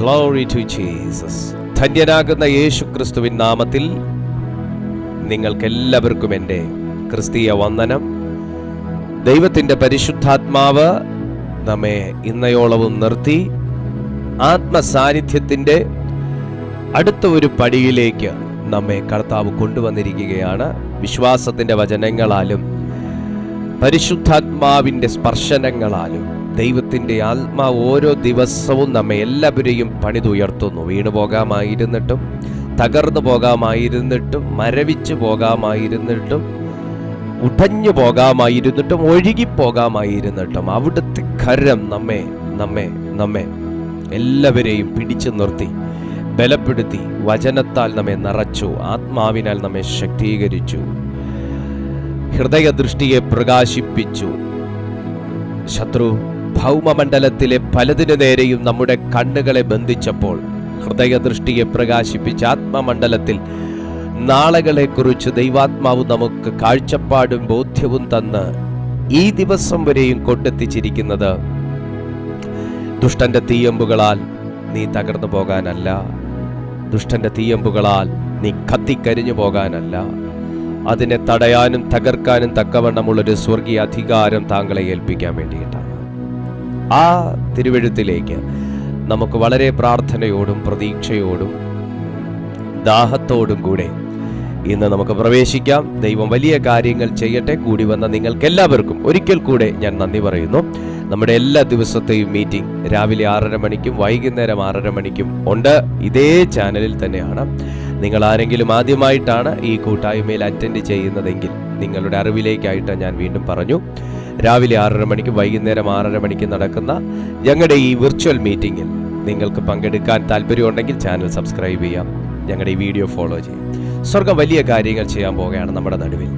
Glory to Jesus. ധന്യനാകുന്ന യേശു ക്രിസ്തുവിൻ നാമത്തിൽ നിങ്ങൾക്കെല്ലാവർക്കും എൻ്റെ ക്രിസ്തീയ വന്ദനം. ദൈവത്തിൻ്റെ പരിശുദ്ധാത്മാവ് നമ്മെ ഇന്നയോളവും നിർത്തി ആത്മസാന്നിധ്യത്തിൻ്റെ അടുത്ത ഒരു പടിയിലേക്ക് നമ്മെ കർത്താവ് കൊണ്ടുവന്നിരിക്കുകയാണ്. വിശ്വാസത്തിൻ്റെ വചനങ്ങളാലും പരിശുദ്ധാത്മാവിൻ്റെ സ്പർശനങ്ങളാലും ദൈവത്തിൻ്റെ ആത്മാവ് ഓരോ ദിവസവും നമ്മെ എല്ലാവരെയും പണിതുയർത്തുന്നു. വീണു പോകാമായിരുന്നിട്ടും, തകർന്നു പോകാമായിരുന്നിട്ടും, മരവിച്ചു പോകാമായിരുന്നിട്ടും, ഉടഞ്ഞു പോകാമായിരുന്നിട്ടും, ഒഴുകിപ്പോകാമായിരുന്നിട്ടും അവിടുത്തെ കരം നമ്മെ എല്ലാവരെയും പിടിച്ചു നിർത്തി ബലപ്പെടുത്തി വചനത്താൽ നമ്മെ നിറച്ചു, ആത്മാവിനാൽ നമ്മെ ശക്തീകരിച്ചു, ഹൃദയദൃഷ്ടിയെ പ്രകാശിപ്പിച്ചു. ശത്രു ഭൗമമണ്ഡലത്തിലെ പലതിനു നേരെയും നമ്മുടെ കണ്ണുകളെ ബന്ധിച്ചപ്പോൾ ഹൃദയദൃഷ്ടിയെ പ്രകാശിപ്പിച്ച് ആത്മമണ്ഡലത്തിൽ നാളുകളെക്കുറിച്ച് ദൈവാത്മാവ് നമുക്ക് കാഴ്ചപ്പാടും ബോധ്യവും തന്ന് ഈ ദിവസം വരെയും കൊണ്ടെത്തിച്ചിരിക്കുന്നത് ദുഷ്ടന്റെ തീയമ്പുകളാൽ നീ തകർന്നു പോകാനല്ല, ദുഷ്ടന്റെ തീയമ്പുകളാൽ നീ കത്തിക്കരിഞ്ഞു പോകാനല്ല, അതിനെ തടയാനും തകർക്കാനും തക്കവണ്ണമുള്ളൊരു സ്വർഗീയ അധികാരം താങ്കളെ ഏൽപ്പിക്കാൻ വേണ്ടിയിട്ടാണ്. ആ തിരുവെഴുത്തിലേക്ക് നമുക്ക് വളരെ പ്രാർത്ഥനയോടും പ്രതീക്ഷയോടും ദാഹത്തോടും കൂടെ ഇന്ന് നമുക്ക് പ്രവേശിക്കാം. ദൈവം വലിയ കാര്യങ്ങൾ ചെയ്യട്ടെ. കൂടി വന്ന നിങ്ങൾക്കെല്ലാവർക്കും ഒരിക്കൽ കൂടെ ഞാൻ നന്ദി പറയുന്നു. നമ്മുടെ എല്ലാ ദിവസത്തെയും മീറ്റിംഗ് രാവിലെ 6:30 മണിക്കും വൈകുന്നേരം 6:30 മണിക്കും ഉണ്ട്. ഇതേ ചാനലിൽ തന്നെയാണ്. നിങ്ങൾ ആരെങ്കിലും ആദ്യമായിട്ടാണ് ഈ കൂട്ടായ്മയിൽ അറ്റൻഡ് ചെയ്യുന്നതെങ്കിൽ നിങ്ങളുടെ അറിവിലേക്കായിട്ട് ഞാൻ വീണ്ടും പറഞ്ഞു, രാവിലെ 6:30 മണിക്കും വൈകുന്നേരം 6:30 മണിക്കും നടക്കുന്ന ഞങ്ങളുടെ ഈ വിർച്വൽ മീറ്റിങ്ങിൽ നിങ്ങൾക്ക് പങ്കെടുക്കാൻ താല്പര്യമുണ്ടെങ്കിൽ ചാനൽ സബ്സ്ക്രൈബ് ചെയ്യാം, ഞങ്ങളുടെ ഈ വീഡിയോ ഫോളോ ചെയ്യാം. സ്വർഗം വലിയ കാര്യങ്ങൾ ചെയ്യാൻ പോവുകയാണ് നമ്മുടെ നടുവിൽ.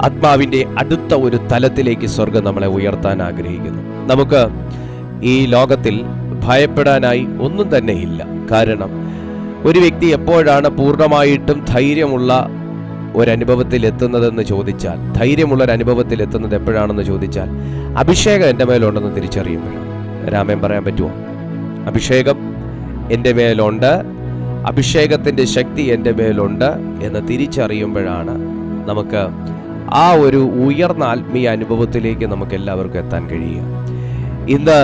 ആത്മാവിൻ്റെ അടുത്ത ഒരു തലത്തിലേക്ക് സ്വർഗം നമ്മളെ ഉയർത്താൻ ആഗ്രഹിക്കുന്നു. നമുക്ക് ഈ ലോകത്തിൽ ഭയപ്പെടാനായി ഒന്നും തന്നെ ഇല്ല. കാരണം ഒരു വ്യക്തി എപ്പോഴാണ് പൂർണ്ണമായിട്ടും ധൈര്യമുള്ള ഒരനുഭവത്തിൽ എത്തുന്നതെന്ന് ചോദിച്ചാൽ, ധൈര്യമുള്ളൊരനുഭവത്തിൽ എത്തുന്നത് എപ്പോഴാണെന്ന് ചോദിച്ചാൽ, അഭിഷേകം എൻ്റെ മേലുണ്ടെന്ന് തിരിച്ചറിയുമ്പോഴാണ്. രാമൻ പറയാൻ പറ്റുമോ? അഭിഷേകം എൻ്റെ മേലുണ്ട്, അഭിഷേകത്തിൻ്റെ ശക്തി എൻ്റെ മേലുണ്ട് എന്ന് തിരിച്ചറിയുമ്പോഴാണ് നമുക്ക് ആ ഒരു ഉയർന്ന ആത്മീയ അനുഭവത്തിലേക്ക് നമുക്ക് എല്ലാവർക്കും എത്താൻ കഴിയുക. ഇന്ന്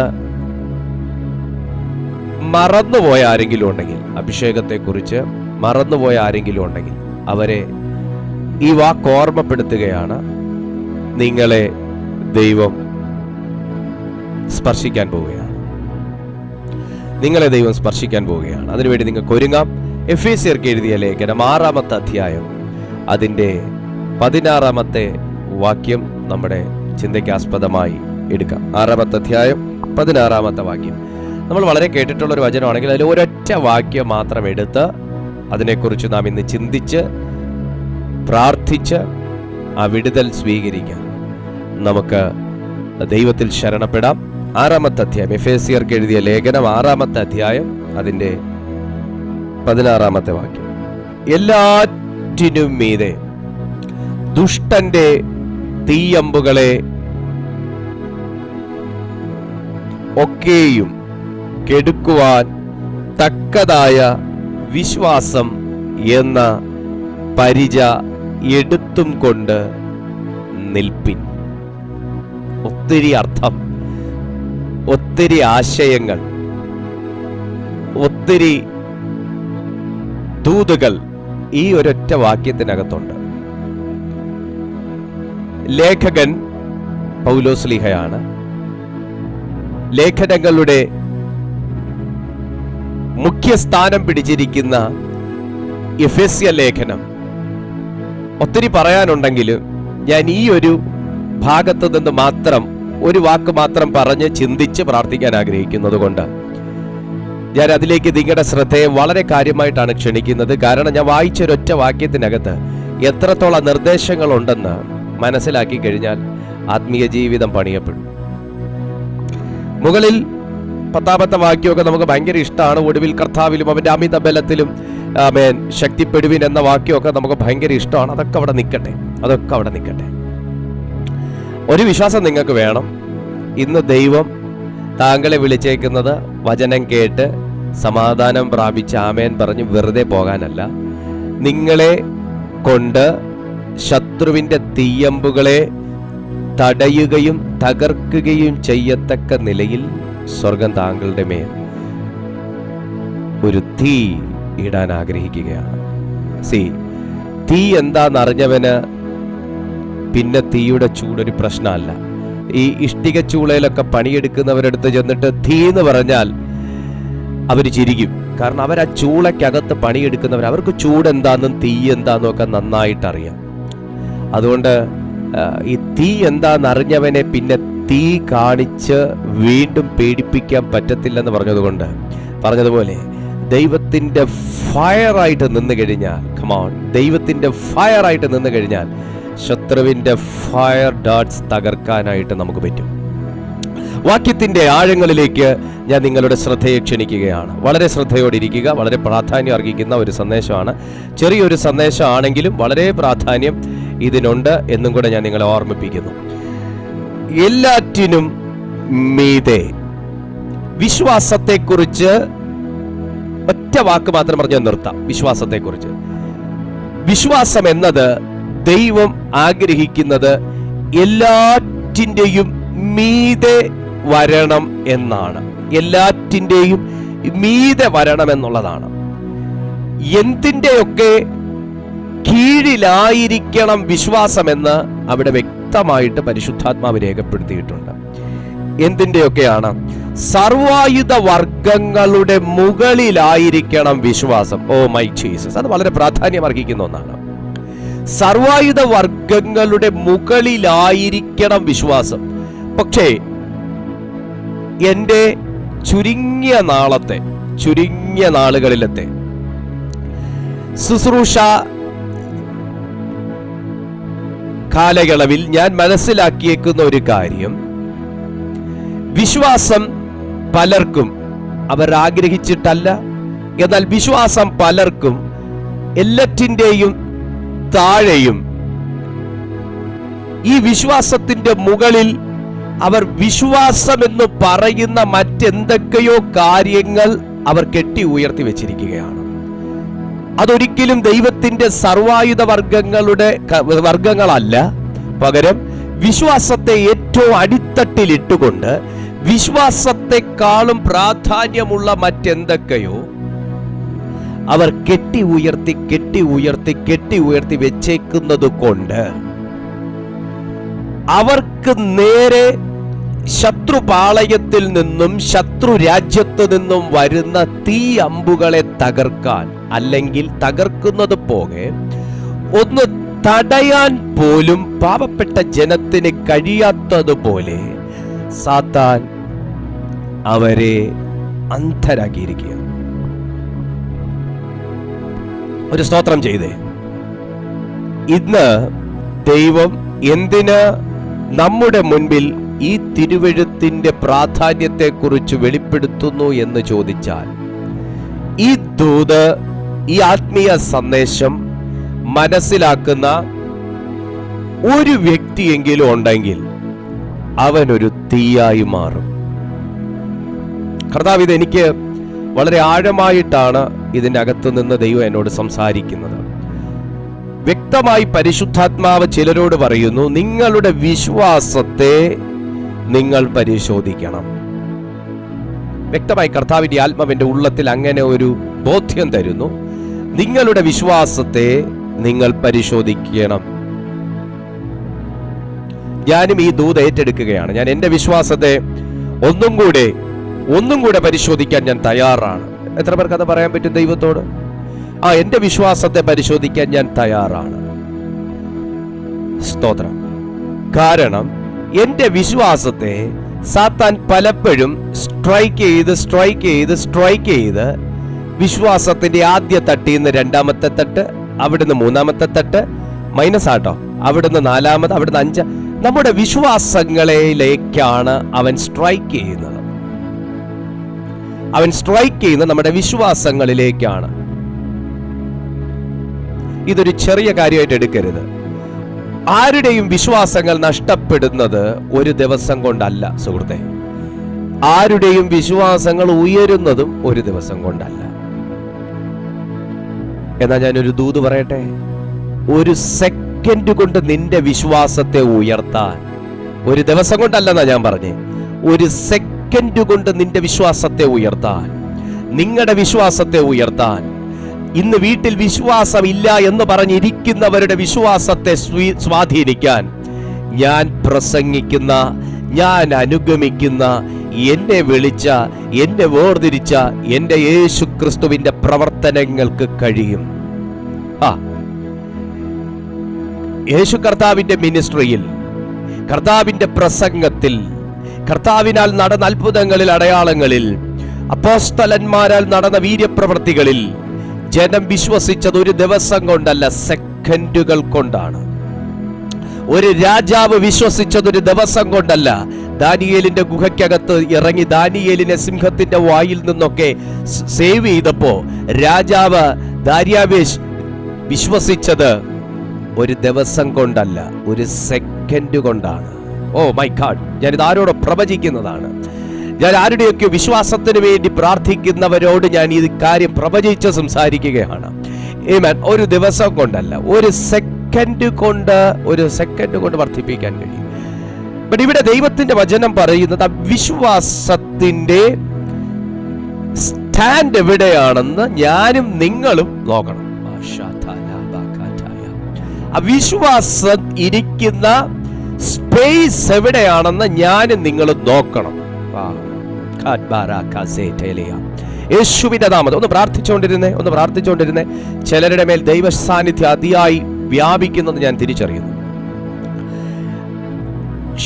മറന്നുപോയ ആരെങ്കിലും ഉണ്ടെങ്കിൽ, അഭിഷേകത്തെക്കുറിച്ച് മറന്നുപോയ ആരെങ്കിലും ഉണ്ടെങ്കിൽ അവരെ ഈ വാക്ക് ഓർമ്മപ്പെടുത്തുകയാണ്. നിങ്ങളെ ദൈവം സ്പർശിക്കാൻ പോവുകയാണ്. നിങ്ങളെ ദൈവം സ്പർശിക്കാൻ പോവുകയാണ്. അതിനുവേണ്ടി നിങ്ങൾക്ക് ഒരുങ്ങാം. എഫേസ്യർക്ക് എഴുതിയ ലേഖനം 6-ാമത്തെ അധ്യായം അതിൻ്റെ 16-ാമത്തെ വാക്യം നമ്മുടെ ചിന്തയ്ക്കാസ്പദമായി എടുക്കാം. 6-ാമത്തെ അധ്യായം 16-ാമത്തെ വാക്യം നമ്മൾ വളരെ കേട്ടിട്ടുള്ളൊരു വചനമാണെങ്കിൽ അതിൽ ഒരൊറ്റ വാക്യം മാത്രം എടുത്ത് അതിനെക്കുറിച്ച് നാം ഇന്ന് ചിന്തിച്ച് പ്രാർത്ഥിച്ച് ആ വിടുതൽ സ്വീകരിക്കാം. നമുക്ക് ദൈവത്തിൽ ശരണപ്പെടാം. 6-ാമത്തെ അധ്യായം, എഫേസ്യർക്ക് എഴുതിയ ലേഖനം 6-ാമത്തെ അധ്യായം അതിൻ്റെ 16-ാമത്തെ വാക്യം. എല്ലാറ്റിനും മീതെ ദുഷ്ടന്റെ തീയമ്പുകളെ ഒക്കെയും കെടുക്കുവാൻ തക്കതായ വിശ്വാസം എന്ന പരിച എടുത്തും കൊണ്ട് നിൽപ്പിൻ. ഒത്തിരി അർത്ഥം, ഒത്തിരി ആശയങ്ങൾ, ഒത്തിരി ദൂതുകൾ ഈ ഒരൊറ്റ വാക്യത്തിനകത്തുണ്ട്. ലേഖകൻ പൗലോസ്ലീഹയാണ്. ലേഖനങ്ങളുടെ മുഖ്യസ്ഥാനം പിടിച്ചിരിക്കുന്ന എഫേസ്യ ലേഖനം ഒത്തിരി പറയാനുണ്ടെങ്കിലും ഞാൻ ഈ ഒരു ഭാഗത്ത് നിന്ന് മാത്രം ഒരു വാക്ക് മാത്രം പറഞ്ഞ് ചിന്തിച്ച് പ്രാർത്ഥിക്കാൻ ആഗ്രഹിക്കുന്നത് കൊണ്ട് ഞാൻ അതിലേക്ക് നിങ്ങളുടെ ശ്രദ്ധയെ വളരെ കാര്യമായിട്ടാണ് ക്ഷണിക്കുന്നത്. കാരണം ഞാൻ വായിച്ചൊരൊറ്റ വാക്യത്തിനകത്ത് എത്രത്തോളം നിർദ്ദേശങ്ങളുണ്ടെന്ന് മനസ്സിലാക്കി കഴിഞ്ഞാൽ ആത്മീയ ജീവിതം പണിയപ്പെടും. മുകളിൽ 10-ാമത്തെ വാക്യമൊക്കെ നമുക്ക് ഭയങ്കര ഇഷ്ടമാണ്. ഒടുവിൽ കർത്താവിലും അവൻ്റെ അമിത ബലത്തിലും ആമേൻ ശക്തിപ്പെടുവിൻ എന്ന വാക്യമൊക്കെ നമുക്ക് ഭയങ്കര ഇഷ്ടമാണ്. അതൊക്കെ അവിടെ നിൽക്കട്ടെ. ഒരു വിശ്വാസം നിങ്ങൾക്ക് വേണം. ഇന്ന് ദൈവം താങ്കളെ വിളിച്ചേക്കുന്നത് വചനം കേട്ട് സമാധാനം പ്രാപിച്ച് ആമേൻ പറഞ്ഞ് വെറുതെ പോകാനല്ല, നിങ്ങളെ കൊണ്ട് ശത്രുവിൻ്റെ തീയമ്പുകളെ തടയുകയും തകർക്കുകയും ചെയ്യത്തക്ക നിലയിൽ സ്വർഗം താങ്കളുടെ മേൽ ഒരു തീ ഇടാൻ ആഗ്രഹിക്കുകയാണ്. തീ എന്താണെന്നറിഞ്ഞവന് പിന്നെ തീയുടെ ചൂടൊരു പ്രശ്നമല്ല. ഈ ഇഷ്ടിക ചൂളയിലൊക്കെ പണിയെടുക്കുന്നവരടുത്ത് ചെന്നിട്ട് തീ എന്ന് പറഞ്ഞാൽ അവർ ചിരിക്കും. കാരണം അവർ ആ ചൂളയ്ക്കകത്ത് പണിയെടുക്കുന്നവർ, അവർക്ക് ചൂട് എന്താണെന്നും തീ എന്താണെന്നും ഒക്കെ നന്നായിട്ട് അറിയാം. അതുകൊണ്ട് ഈ തീ എന്താണെന്നറിഞ്ഞവനെ പിന്നെ തീ കാണിച്ച് വീണ്ടും പേടിപ്പിക്കാൻ പറ്റത്തില്ലെന്ന് പറഞ്ഞതുപോലെ ദൈവത്തിൻ്റെ ഫയറായിട്ട് നിന്ന് കഴിഞ്ഞാൽ, കമോൺ, ദൈവത്തിൻ്റെ ഫയറായിട്ട് നിന്ന് കഴിഞ്ഞാൽ ശത്രുവിൻ്റെ ഫയർ ഡാർട്സ് തകർക്കാനായിട്ട് നമുക്ക് പറ്റും. വാക്യത്തിൻ്റെ ആഴങ്ങളിലേക്ക് ഞാൻ നിങ്ങളുടെ ശ്രദ്ധയെ ക്ഷണിക്കുകയാണ്. വളരെ ശ്രദ്ധയോടെ ഇരിക്കുക. വളരെ പ്രാധാന്യം അർഹിക്കുന്ന ഒരു സന്ദേശമാണ്. ചെറിയൊരു സന്ദേശമാണെങ്കിലും വളരെ പ്രാധാന്യം ഇതിനുണ്ട് എന്നും കൂടെ ഞാൻ നിങ്ങളെ ഓർമ്മിപ്പിക്കുന്നു. എല്ലാറ്റിനും മീതെ വിശ്വാസത്തെക്കുറിച്ച് ഒറ്റ വാക്ക് മാത്രം പറഞ്ഞ് നിർത്താം. വിശ്വാസത്തെക്കുറിച്ച്, വിശ്വാസം എന്നത് ദൈവം ആഗ്രഹിക്കുന്നത് എല്ലാറ്റിൻ്റെയും മീതെ വരണം എന്നാണ്. എല്ലാറ്റിൻ്റെയും മീതെ വരണം എന്നുള്ളതാണ്. എന്തിൻ്റെയൊക്കെ കീഴിലായിരിക്കണം വിശ്വാസമെന്ന് അവിടെ വ്യക്തമായിട്ട് പരിശുദ്ധാത്മാവ് രേഖപ്പെടുത്തിയിട്ടുണ്ട്. എന്തിൻ്റെയൊക്കെയാണ്? സർവായുധ വർഗങ്ങളുടെ മുകളിലായിരിക്കണം വിശ്വാസം. ഓ മൈ ജീസസ്, അത് വളരെ പ്രാധാന്യം അർഹിക്കുന്ന ഒന്നാണ്. സർവായുധ വർഗങ്ങളുടെ മുകളിലായിരിക്കണം വിശ്വാസം. പക്ഷേ എൻ്റെ ചുരുങ്ങിയ നാളുകളിലത്തെ ശുശ്രൂഷ കാലയളവിൽ ഞാൻ മനസ്സിലാക്കിയേക്കുന്ന ഒരു കാര്യം, വിശ്വാസം പലർക്കും അവർ ആഗ്രഹിച്ചിട്ടല്ല, എന്നാൽ വിശ്വാസം പലർക്കും എല്ലാറ്റിൻ്റെയും താഴെയും ഈ വിശ്വാസത്തിന്റെ മുകളിൽ അവർ വിശ്വാസമെന്ന് പറയുന്ന മറ്റെന്തൊക്കെയോ കാര്യങ്ങൾ അവർ കെട്ടി ഉയർത്തി വെച്ചിരിക്കുകയാണ്. അതൊരിക്കലും ദൈവത്തിന്റെ സർവായുധ വർഗങ്ങളല്ല. പകരം വിശ്വാസത്തെ ഏറ്റവും അടിത്തട്ടിലിട്ടുകൊണ്ട് വിശ്വാസത്തെക്കാളും പ്രാധാന്യമുള്ള മറ്റെന്തൊക്കെയോ അവർ കെട്ടി ഉയർത്തി വെച്ചേക്കുന്നത് കൊണ്ട് അവർക്ക് നേരെ ശത്രുപാളയത്തിൽ നിന്നും ശത്രു രാജ്യത്തു നിന്നും വരുന്ന തീ അമ്പുകളെ തകർക്കാൻ, അല്ലെങ്കിൽ തകർക്കുന്നത് പോകെ ഒന്ന് തടയാൻ പോലും പാവപ്പെട്ട ജനത്തിന് കഴിയാത്തതുപോലെ സാത്താൻ അവരെ അന്ധരാക്കിയിരിക്കുക. ഒരു സ്തോത്രം ചെയ്തേ. ഇന്ന് ദൈവം എന്തിന് നമ്മുടെ മുൻപിൽ ഈ തിരുവെഴുത്തിന്റെ പ്രാധാന്യത്തെക്കുറിച്ച് വെളിപ്പെടുത്തുന്നു എന്ന് ചോദിച്ചാൽ, ഈ ദൂത്, ഈ ആത്മീയ സന്ദേശം മനസ്സിലാക്കുന്ന ഒരു വ്യക്തിയെങ്കിലും ഉണ്ടെങ്കിൽ അവനൊരു തീയായി മാറും. കർത്താവ്, ഇത് എനിക്ക് വളരെ ആഴമായിട്ടാണ് ഇതിൻ്റെ അകത്തു നിന്ന് ദൈവം എന്നോട് സംസാരിക്കുന്നത്. വ്യക്തമായി പരിശുദ്ധാത്മാവ് ചിലരോട് പറയുന്നു, നിങ്ങളുടെ വിശ്വാസത്തെ നിങ്ങൾ പരിശോധിക്കണം. വ്യക്തമായി കർത്താവിന്റെ ആത്മാവിന്റെ ഉള്ളത്തിൽ അങ്ങനെ ഒരു ബോധ്യം തരുന്നു. നിങ്ങളുടെ വിശ്വാസത്തെ നിങ്ങൾ പരിശോധിക്കണം. ഞാനും ഈ ദൂത് ഏറ്റെടുക്കുകയാണ്. ഞാൻ എൻ്റെ വിശ്വാസത്തെ ഒന്നും കൂടെ പരിശോധിക്കാൻ ഞാൻ തയ്യാറാണ്. എത്ര പേർക്ക് അത് പറയാൻ പറ്റും ദൈവത്തോട്? എൻ്റെ വിശ്വാസത്തെ പരിശോധിക്കാൻ ഞാൻ തയ്യാറാണ്. സ്തോത്രം. കാരണം എൻ്റെ വിശ്വാസത്തെ സാത്താൻ പലപ്പോഴും സ്ട്രൈക്ക് ചെയ്ത് വിശ്വാസത്തിന്റെ ആദ്യ തട്ടിൽ നിന്ന് രണ്ടാമത്തെ തട്ട്, അവിടുന്ന് മൂന്നാമത്തെ തട്ട്, മൈനസ് ആട്ടോ, അവിടുന്ന് നാലാമത്, അവിടുന്ന് 5, നമ്മുടെ വിശ്വാസങ്ങളിലേക്കാണ് അവൻ സ്ട്രൈക്ക് ചെയ്യുന്നത്. നമ്മുടെ വിശ്വാസങ്ങളിലേക്കാണ്. ഇതൊരു ചെറിയ കാര്യമായിട്ട് എടുക്കരുത്. ആരുടെയും വിശ്വാസങ്ങൾ നഷ്ടപ്പെടുന്നത് ഒരു ദിവസം കൊണ്ടല്ല സുഹൃത്തെ. ആരുടെയും വിശ്വാസങ്ങൾ ഉയരുന്നതും ഒരു ദിവസം കൊണ്ടല്ല. എന്നാ ഞാനൊരു ദൂത് പറയട്ടെ, ഒരു സെക്കൻഡ് കൊണ്ട് നിന്റെ വിശ്വാസത്തെ ഉയർത്താൻ ഒരു ദിവസം കൊണ്ടല്ലെന്നാ ഞാൻ പറഞ്ഞേ, ഒരു സെക്കൻഡ് കൊണ്ട് നിന്റെ വിശ്വാസത്തെ ഉയർത്താൻ, നിങ്ങളുടെ വിശ്വാസത്തെ ഉയർത്താൻ, ഇന്ന് വീട്ടിൽ വിശ്വാസമില്ല എന്ന് പറഞ്ഞിരിക്കുന്നവരുടെ വിശ്വാസത്തെ സ്വാധീനിക്കാൻ ഞാൻ പ്രസംഗിക്കുന്ന, ഞാൻ അനുഗമിക്കുന്ന, എന്നെ വിളിച്ച, എന്നെ വേർതിരിച്ച എന്റെ യേശു ക്രിസ്തുവിന്റെ പ്രവർത്തനങ്ങൾക്ക് കഴിയും. യേശു കർത്താവിന്റെ മിനിസ്ട്രിയിൽ, കർത്താവിന്റെ പ്രസംഗത്തിൽ, കർത്താവിനാൽ നടന്ന അത്ഭുതങ്ങളിൽ, അടയാളങ്ങളിൽ, അപ്പോസ്തലന്മാരാൽ നടന്ന വീര്യപ്രവൃത്തികളിൽ ജനം വിശ്വസിച്ചത് ഒരു ദിവസം കൊണ്ടല്ല, സെക്കൻഡുകൾ കൊണ്ടാണ്. ഒരു രാജാവ് വിശ്വസിച്ചത് ഒരു ദിവസം കൊണ്ടല്ല. ദാനിയേലിന്റെ ഗുഹയ്ക്കകത്ത് ഇറങ്ങി ദാനിയേലിനെ സിംഹത്തിന്റെ വായിൽ നിന്നൊക്കെ സേവ് ചെയ്തപ്പോ രാജാവ് ദാര്യാവേശ് വിശ്വസിച്ചത് ഒരു ദിവസം കൊണ്ടല്ല, ഒരു സെക്കൻഡ് കൊണ്ടാണ്. ഓ മൈ ഗാഡ്, ഞാനിത് ആരോട് പ്രവചിക്കുന്നതാണ്. ഞാൻ ആരുടെയൊക്കെ വിശ്വാസത്തിന് വേണ്ടി പ്രാർത്ഥിക്കുന്നവരോട് ഞാൻ ഈ കാര്യം പ്രവചിച്ച് സംസാരിക്കുകയാണ്. ആമേൻ. ഒരു ദിവസം കൊണ്ടല്ല, ഒരു സെക്കൻഡ് കൊണ്ട് വർദ്ധിപ്പിക്കാൻ കഴിയും. ബട്ട് ഇവിടെ ദൈവത്തിന്റെ വചനം പറയുന്നത് വിശ്വാസത്തിന്റെ സ്റ്റാൻഡ് എവിടെയാണെന്ന് ഞാനും നിങ്ങളും നോക്കണം. വിശ്വാസം ഇരിക്കുന്ന സ്പേസ് എവിടെയാണെന്ന് ഞാനും നിങ്ങളും നോക്കണം. യേശുവിന്റെ നാമത്തിൽ ഒന്ന് പ്രാർത്ഥിച്ചുകൊണ്ടിരുന്നേ. ചിലരുടെ മേൽ ദൈവ സാന്നിധ്യം അതിയായി വ്യാപിക്കുന്നത് ഞാൻ തിരിച്ചറിയുന്നു.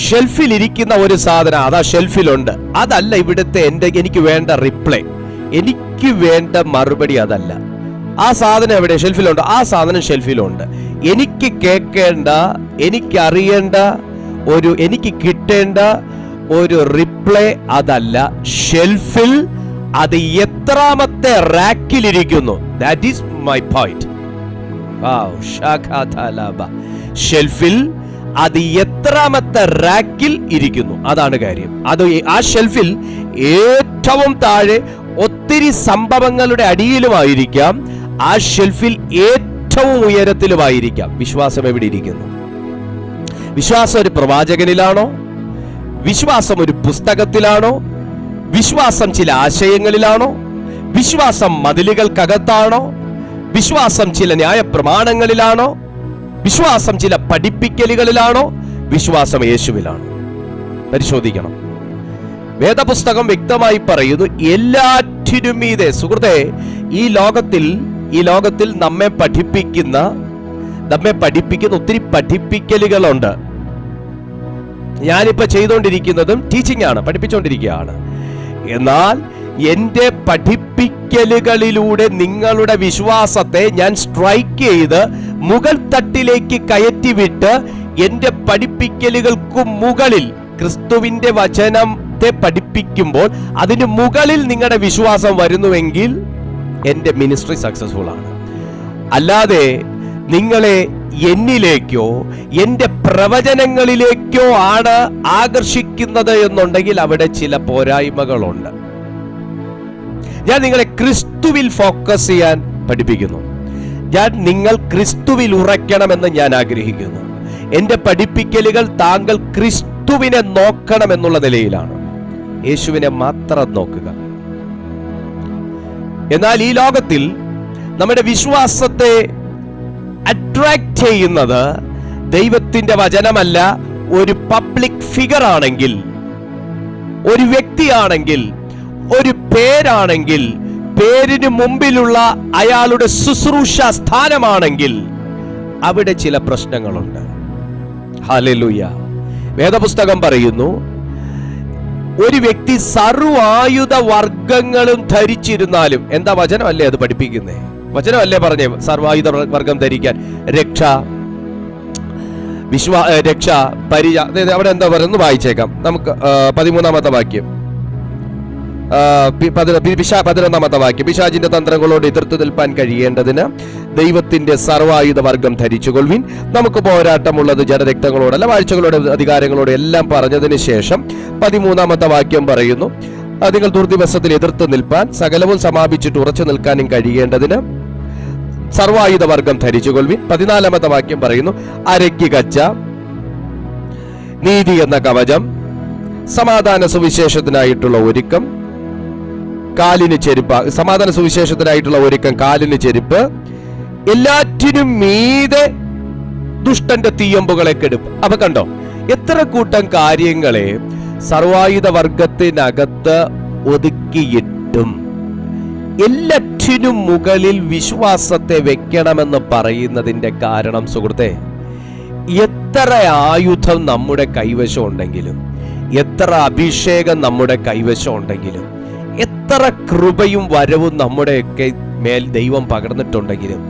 ഷെൽഫിൽ ഇരിക്കുന്ന ഒരു സാധനം അതാ ഷെൽഫിലുണ്ട്, അതല്ല ഇവിടുത്തെ എനിക്ക് വേണ്ട റിപ്ലൈ, എനിക്ക് വേണ്ട മറുപടി അതല്ല. ആ സാധനം എവിടെ? ഷെൽഫിലുണ്ട്. ആ സാധനം ഷെൽഫിലുണ്ട്. എനിക്ക് കേൾക്കേണ്ട, എനിക്ക് അറിയേണ്ട, എനിക്ക് കിട്ടേണ്ട ഒരു റിപ്ലൈ അതല്ല. ഷെൽഫിൽ അത് എത്രാമത്തെ റാക്കിലിരിക്കുന്നു, ദാറ്റ് ഈസ് മൈ പോയിന്റ്. ഷെൽഫിൽ അത് എത്രാമത്തെ റാക്കിൽ ഇരിക്കുന്നു, അതാണ് കാര്യം. അത് ആ ഷെൽഫിൽ ഏറ്റവും താഴെ ഒത്തിരി സംഭവങ്ങളുടെ അടിയിലുമായിരിക്കാം, ആ ഷെൽഫിൽ ഏറ്റവും ഉയരത്തിലുമായിരിക്കാം. വിശ്വാസം എവിടെ ഇരിക്കുന്നു? വിശ്വാസം ഒരു പ്രവാചകനിലാണോ? വിശ്വാസം ഒരു പുസ്തകത്തിലാണോ? വിശ്വാസം ചില ആശയങ്ങളിലാണോ? വിശ്വാസം മതിലുകൾക്കകത്താണോ? വിശ്വാസം ചില ന്യായ പ്രമാണങ്ങളിലാണോ? വിശ്വാസം ചില പഠിപ്പിക്കലുകളിലാണോ? വിശ്വാസം യേശുവിലാണോ? പരിശോധിക്കണം. വേദപുസ്തകം വ്യക്തമായി പറയുന്നു, എല്ലാറ്റിനും മീതെ. സുഹൃത്തെ, ഈ ലോകത്തിൽ നമ്മെ പഠിപ്പിക്കുന്ന ഒത്തിരി പഠിപ്പിക്കലുകളുണ്ട്. ഞാനിപ്പോ ചെയ്തുകൊണ്ടിരിക്കുന്നതും ടീച്ചിങ് ആണ്, പഠിപ്പിച്ചുകൊണ്ടിരിക്കുകയാണ്. എന്നാൽ എന്റെ പഠിപ്പിക്കലുകളിലൂടെ നിങ്ങളുടെ വിശ്വാസത്തെ ഞാൻ സ്ട്രൈക്ക് ചെയ്ത് മുകൾ തട്ടിലേക്ക് കയറ്റിവിട്ട് എന്റെ പഠിപ്പിക്കലുകൾക്ക് മുകളിൽ ക്രിസ്തുവിന്റെ വചനത്തെ പഠിപ്പിക്കുമ്പോൾ അതിന് മുകളിൽ നിങ്ങളുടെ വിശ്വാസം വരുന്നുവെങ്കിൽ എന്റെ മിനിസ്ട്രി സക്സസ്ഫുൾ ആണ്. അല്ലാതെ നിങ്ങളെ എന്നിലേക്കോ എന്റെ പ്രവചനങ്ങളിലേക്കോ ആണ് ആകർഷിക്കുന്നത് എന്നുണ്ടെങ്കിൽ അവിടെ ചില പോരായ്മകളുണ്ട്. ഞാൻ നിങ്ങളെ ക്രിസ്തുവിൽ ഫോക്കസ് ചെയ്യാൻ പഠിപ്പിക്കുന്നു. നിങ്ങൾ ക്രിസ്തുവിൽ ഉറയ്ക്കണമെന്ന് ഞാൻ ആഗ്രഹിക്കുന്നു. എന്റെ പഠിപ്പിക്കലുകൾ താങ്കൾ ക്രിസ്തുവിനെ നോക്കണം എന്നുള്ള നിലയിലാണ്. യേശുവിനെ മാത്രം നോക്കുക. എന്നാൽ ഈ ലോകത്തിൽ നമ്മുടെ വിശ്വാസത്തെ അട്രാക്ട് ചെയ്യുന്നത് ദൈവത്തിന്റെ വചനമല്ല, ഒരു പബ്ലിക് ഫിഗർ ആണെങ്കിൽ, ഒരു വ്യക്തിയാണെങ്കിൽ, ഒരു പേരാണെങ്കിൽ, പേരിന് മുമ്പിലുള്ള അയാളുടെ ശുശ്രൂഷ സ്ഥാനമാണെങ്കിൽ അവിടെ ചില പ്രശ്നങ്ങളുണ്ട്. ഹല്ലേലൂയ. വേദപുസ്തകം പറയുന്നു, ഒരു വ്യക്തി സർവായുധ വർഗങ്ങളും ധരിച്ചിരുന്നാലും, എന്താ വചനമല്ലേ അത് പഠിപ്പിക്കുന്നേ? വചനമല്ലേ പറഞ്ഞേ സർവായുധ വർഗം ധരിക്കാൻ? രക്ഷ, അവിടെ എന്താ പറയുന്നത് വായിച്ചേക്കാം നമുക്ക്. 13-ാമത്തെ വാക്യം. 11-ാമത്തെ വാക്യം, പിശാചിന്റെ തന്ത്രങ്ങളോട് എതിർത്ത് നിൽപ്പാൻ കഴിയേണ്ടതിന് ദൈവത്തിന്റെ സർവായുധ വർഗം ധരിച്ചുകൊള്ളുവിൻ. നമുക്ക് പോരാട്ടമുള്ളത് ജഡരക്തങ്ങളോടല്ല, വാഴ്ചകളോട് അധികാരങ്ങളോട് എല്ലാം പറഞ്ഞതിന് ശേഷം 13-ാമത്തെ വാക്യം പറയുന്നു, നിങ്ങൾ ദുർദിവസത്തിൽ എതിർത്ത് നിൽപ്പാൻ സകലവും സമാപിച്ചിട്ട് ഉറച്ചു നിൽക്കാനും കഴിയേണ്ടതിന് സർവായുധ വർഗം ധരിച്ചുകൊള്ളുവിൻ. 14-ാമത്തെ വാക്യം പറയുന്നു, അരയ്ക്ക് കച്ച, നീതി എന്ന കവചം, സമാധാന സുവിശേഷത്തിനായിട്ടുള്ള ഒരുക്കം, കാലിന് ചെരുപ്പ്, സമാധാന സുവിശേഷത്തിനായിട്ടുള്ള ഒരുക്കം, കാലിന് ചെരുപ്പ്, എല്ലാറ്റിനും മീതെ ദുഷ്ടന്റെ തീയമ്പുകളെ കെടുപ്പ്. അപ്പൊ കണ്ടോ, എത്ര കൂട്ടം കാര്യങ്ങളെ സർവായുധ വർഗത്തിനകത്ത് ഒതുക്കിയിട്ടും എല്ലാറ്റിനും മുകളിൽ വിശ്വാസത്തെ വെക്കണമെന്ന് പറയുന്നതിന്റെ കാരണം സുഹൃത്തെ, എത്ര ആയുധം നമ്മുടെ കൈവശം ഉണ്ടെങ്കിലും, എത്ര അഭിഷേകം നമ്മുടെ കൈവശം ഉണ്ടെങ്കിലും, എത്ര കൃപയും വരവും നമ്മുടെയൊക്കെ മേൽ ദൈവം പകർന്നിട്ടുണ്ടെങ്കിലും,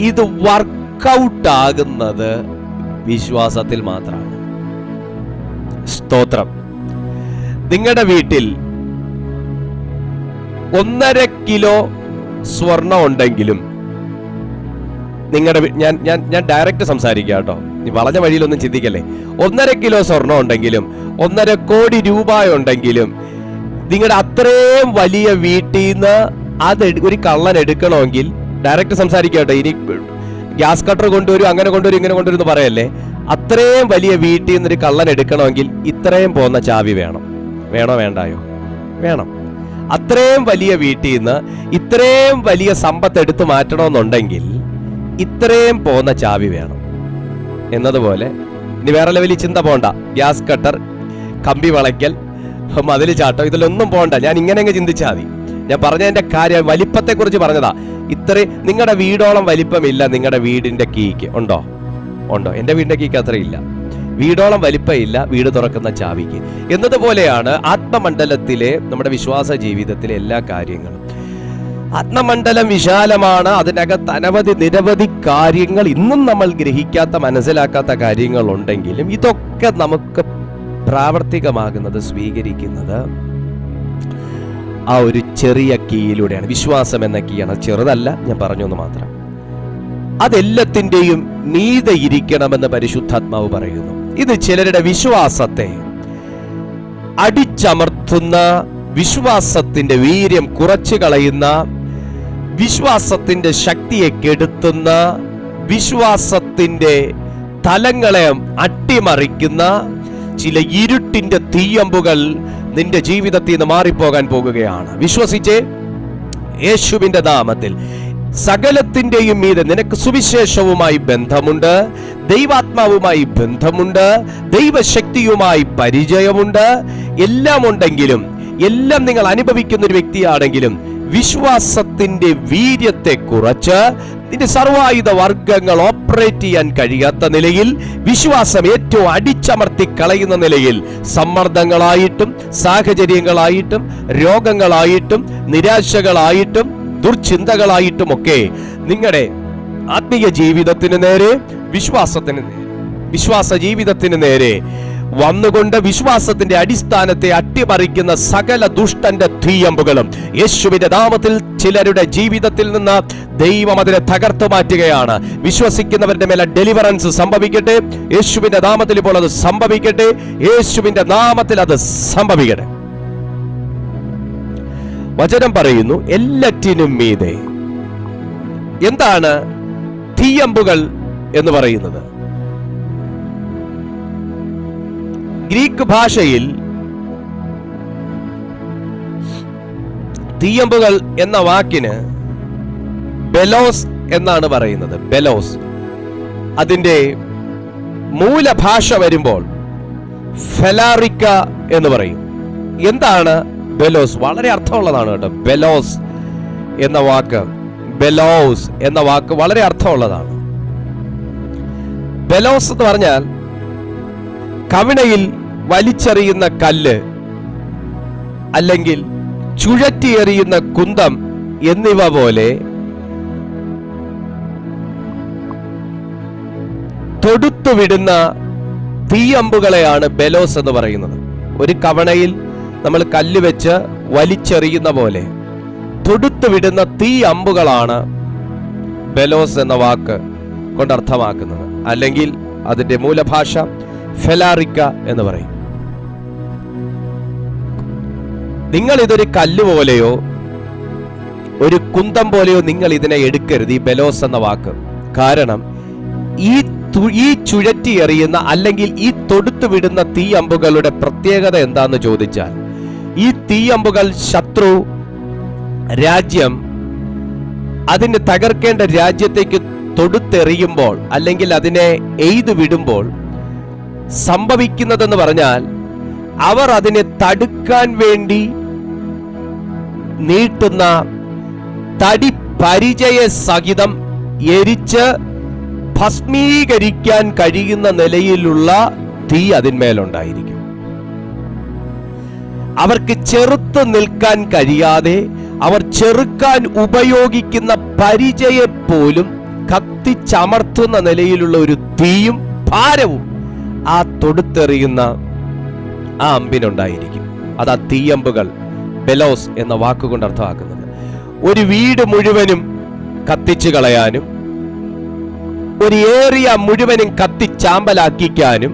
ഇത് വർക്കൗട്ട് ആകുന്നത് വിശ്വാസത്തിൽ മാത്രമാണ്. സ്തോത്രം. നിങ്ങളുടെ വീട്ടിൽ 1.5 കിലോ സ്വർണം ഉണ്ടെങ്കിലും, നിങ്ങളുടെ ഞാൻ ഡയറക്റ്റ് സംസാരിക്കുക കേട്ടോ, നീ വളഞ്ഞ വഴിയിലൊന്നും ചിന്തിക്കല്ലേ. 1.5 കിലോ സ്വർണം ഉണ്ടെങ്കിലും, 1.5 കോടി രൂപ ഉണ്ടെങ്കിലും, നിങ്ങളുടെ അത്രയും വലിയ വീട്ടിൽ നിന്ന് അത് ഒരു കള്ളൻ എടുക്കണമെങ്കിൽ, ഡയറക്റ്റ് സംസാരിക്കുക കേട്ടോ, ഇനി ഗ്യാസ് കട്ടർ കൊണ്ടുവരും, അങ്ങനെ കൊണ്ടുവരും, ഇങ്ങനെ കൊണ്ടുവരും എന്ന് പറയല്ലേ. അത്രയും വലിയ വീട്ടിൽ നിന്നൊരു കള്ളൻ എടുക്കണമെങ്കിൽ ഇത്രയും പോകുന്ന ചാവി വേണം. വേണോ വേണ്ടായോ? വേണം. അത്രയും വലിയ വീട്ടിൽ നിന്ന് ഇത്രയും വലിയ സമ്പത്ത് എടുത്തു മാറ്റണമെന്നുണ്ടെങ്കിൽ ഇത്രയും പോകുന്ന ചാവി വേണം. എന്നതുപോലെ ഇനി വേറെ ലെവലിൽ ചിന്ത പോണ്ട. ഗ്യാസ് കട്ടർ, കമ്പി വളയ്ക്കൽ, മതിൽ ചാട്ടം, ഇതിലൊന്നും പോണ്ട. ഞാൻ ഇങ്ങനെ ചിന്തിച്ചാൽ മതി. ഞാൻ പറഞ്ഞതിന്റെ കാര്യം വലിപ്പത്തെ കുറിച്ച് പറഞ്ഞതാ. ഇത്രയും നിങ്ങളുടെ വീടോളം വലിപ്പമില്ല നിങ്ങളുടെ വീടിന്റെ കീക്ക്. ഉണ്ടോ? എന്റെ വീടിന്റെ കീക്ക് അത്രയില്ല. വീടോളം വലിപ്പമില്ല വീട് തുറക്കുന്ന ചാവിക്ക്. എന്നതുപോലെയാണ് ആത്മമണ്ഡലത്തിലെ നമ്മുടെ വിശ്വാസ ജീവിതത്തിലെ എല്ലാ കാര്യങ്ങളും. ആത്മമണ്ഡലം വിശാലമാണ്. അതിനകത്ത് നിരവധി കാര്യങ്ങൾ ഇന്നും നമ്മൾ ഗ്രഹിക്കാത്ത, മനസ്സിലാക്കാത്ത കാര്യങ്ങൾ ഉണ്ടെങ്കിലും ഇതൊക്കെ നമുക്ക് പ്രാവർത്തികമാകുന്നത്, സ്വീകരിക്കുന്നത് ആ ഒരു ചെറിയ കീയിലൂടെയാണ്. വിശ്വാസം എന്ന കീയാണ്. ചെറുതല്ല, ഞാൻ പറഞ്ഞു എന്ന് മാത്രം. അതെല്ലാത്തിൻ്റെയും മീതെ ഇരിക്കണമെന്ന് പരിശുദ്ധാത്മാവ് പറയുന്നു. ഇത് ചിലരുടെ വിശ്വാസത്തെ അടിച്ചമർത്തുന്ന, വിശ്വാസത്തിന്റെ വീര്യം കുറച്ചു കളയുന്ന, വിശ്വാസത്തിന്റെ ശക്തിയെ കെടുത്തുന്ന, വിശ്വാസത്തിന്റെ തലങ്ങളെ അട്ടിമറിക്കുന്ന ചില ഇരുട്ടിന്റെ തീയമ്പുകൾ നിന്റെ ജീവിതത്തിൽ നിന്ന് മാറിപ്പോകാൻ പോകുകയാണ്. വിശ്വസിച്ചേ, യേശുവിന്റെ നാമത്തിൽ സകലത്തിന്റെയും മീതെ നിനക്ക് സുവിശേഷവുമായി ബന്ധമുണ്ട്, ദൈവാത്മാവുമായി ബന്ധമുണ്ട്, ദൈവശക്തിയുമായി പരിചയമുണ്ട്. എല്ലാം ഉണ്ടെങ്കിലും, എല്ലാം നിങ്ങൾ അനുഭവിക്കുന്ന ഒരു വ്യക്തിയാണെങ്കിലും, വിശ്വാസത്തിന്റെ വീര്യത്തെ കുറച്ച് നിന്റെ സർവായുധ വർഗങ്ങൾ ഓപ്പറേറ്റ് ചെയ്യാൻ കഴിയാത്ത നിലയിൽ, വിശ്വാസം ഏറ്റവും അടിച്ചമർത്തി കളയുന്ന നിലയിൽ, സമ്മർദ്ദങ്ങളായിട്ടും സാഹചര്യങ്ങളായിട്ടും രോഗങ്ങളായിട്ടും നിരാശകളായിട്ടും ദുർചിന്തകളായിട്ടുമൊക്കെ നിങ്ങളുടെ ആത്മീയ ജീവിതത്തിന് നേരെ, വിശ്വാസ ജീവിതത്തിന് നേരെ വന്നുകൊണ്ട് വിശ്വാസത്തിന്റെ അടിസ്ഥാനത്തെ അട്ടിമറിക്കുന്ന സകല ദുഷ്ടന്റെ തീയമ്പുകളും യേശുവിന്റെ നാമത്തിൽ ചിലരുടെ ജീവിതത്തിൽ നിന്ന് ദൈവം അതിനെ തകർത്തു മാറ്റുകയാണ്. വിശ്വസിക്കുന്നവരുടെ മേലെ ഡെലിവറൻസ് സംഭവിക്കട്ടെ. യേശുവിന്റെ നാമത്തിൽ ഇപ്പോൾ അത് സംഭവിക്കട്ടെ. യേശുവിന്റെ നാമത്തിൽ അത് സംഭവിക്കട്ടെ. വചനം പറയുന്നു, എല്ലാറ്റിനും മീതെ. എന്താണ് തീയമ്പുകൾ എന്ന് പറയുന്നത്? ഗ്രീക്ക് ഭാഷയിൽ തീയമ്പുകൾ എന്ന വാക്കിന് ബെലോസ് എന്നാണ് പറയുന്നത്. ബെലോസ്. അതിന്റെ മൂലഭാഷ വരുമ്പോൾ ഫെലാറിക്ക എന്ന് പറയും. എന്താണ് ബെലോസ്? വളരെ അർത്ഥമുള്ളതാണ് കേട്ടോ. ബെലോസ് എന്ന വാക്ക് വളരെ അർത്ഥമുള്ളതാണ്. ബെലോസ് എന്ന് പറഞ്ഞാൽ കവിണയിൽ വലിച്ചെറിയുന്ന കല്ല്, അല്ലെങ്കിൽ ചുഴറ്റിയെറിയുന്ന കുന്തം എന്നിവ പോലെ തൊടുത്തുവിടുന്ന തീയമ്പുകളെയാണ് ബെലോസ് എന്ന് പറയുന്നത്. ഒരു കവണയിൽ നമ്മൾ കല്ല് വെച്ച് വലിച്ചെറിയുന്ന പോലെ തൊടുത്തു വിടുന്ന തീ അമ്പുകളാണ് ബെലോസ് എന്ന വാക്ക് കൊണ്ട് അർത്ഥമാക്കുന്നത്. അല്ലെങ്കിൽ അതിന്റെ മൂലഭാഷ ഫെലാറിക്ക എന്ന് പറയും. നിങ്ങൾ ഇതൊരു കല്ല് പോലെയോ ഒരു കുന്തം പോലെയോ നിങ്ങൾ ഇതിനെ എടുക്കരുത്, ഈ ബെലോസ് എന്ന വാക്ക്. കാരണം ഈ ചുഴറ്റി എറിയുന്ന അല്ലെങ്കിൽ ഈ തൊടുത്തു വിടുന്ന തീയമ്പുകളുടെ പ്രത്യേകത എന്താന്ന് ചോദിച്ചാൽ, ഈ തീയമ്പുകൾ ശത്രു രാജ്യം അതിന് തകർക്കേണ്ട രാജ്യത്തേക്ക് തൊടുത്തെറിയുമ്പോൾ അല്ലെങ്കിൽ അതിനെ എയ്തു വിടുമ്പോൾ സംഭവിക്കുന്നതെന്ന് പറഞ്ഞാൽ, അവർ അതിനെ തടുക്കാൻ വേണ്ടി നീട്ടുന്ന തടി പരിചയ സഹിതം എരിച്ച് ഭസ്മീകരിക്കാൻ കഴിയുന്ന നിലയിലുള്ള തീ അതിന്മേലുണ്ടായിരിക്കും. അവർക്ക് ചെറുത്ത് നിൽക്കാൻ കഴിയാതെ അവർ ചെറുക്കാൻ ഉപയോഗിക്കുന്ന പരിചയെ പോലും കത്തിച്ചമർത്തുന്ന നിലയിലുള്ള ഒരു തീയും ഭാരവും ആ തൊടുത്തെറിയുന്ന ആ അമ്പിനുണ്ടായിരിക്കും. അതാ തീയമ്പുകൾ ബെലോസ് എന്ന വാക്കുകൊണ്ട് അർത്ഥമാക്കുന്നത്. ഒരു വീട് മുഴുവനും കത്തിച്ചു കളയാനും ഒരു ഏരിയ മുഴുവനും കത്തിച്ചാമ്പലാക്കിക്കാനും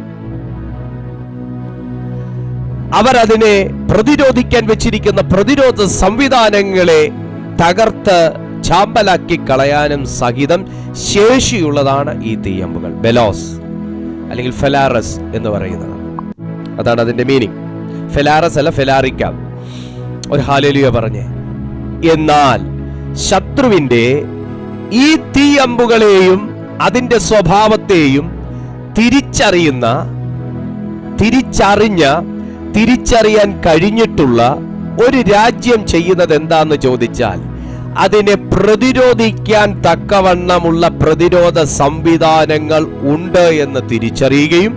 അവർ അതിനെ പ്രതിരോധിക്കാൻ വെച്ചിരിക്കുന്ന പ്രതിരോധ സംവിധാനങ്ങളെ തകർത്ത് ചാമ്പലാക്കി കളയാനും സഹിതം ശേഷിയുള്ളതാണ് ഈ തീയമ്പുകൾ. ബെലോസ് അല്ലെങ്കിൽ ഫെലാറസ് എന്ന് പറയുന്നത്, അതാണ് അതിന്റെ മീനിങ്. ഫെലാറസ് അല്ല, ഫെലാറിക്ക. ഒരു ഹല്ലേലൂയ പറഞ്ഞേ. എന്നാൽ ശത്രുവിന്റെ ഈ തീയമ്പുകളെയും അതിന്റെ സ്വഭാവത്തെയും തിരിച്ചറിയാൻ കഴിഞ്ഞിട്ടുള്ള ഒരു രാജ്യം ചെയ്യുന്നത് എന്താന്ന് ചോദിച്ചാൽ, അതിനെ പ്രതിരോധിക്കാൻ തക്കവണ്ണമുള്ള പ്രതിരോധ സംവിധാനങ്ങൾ ഉണ്ട് എന്ന് തിരിച്ചറിയുകയും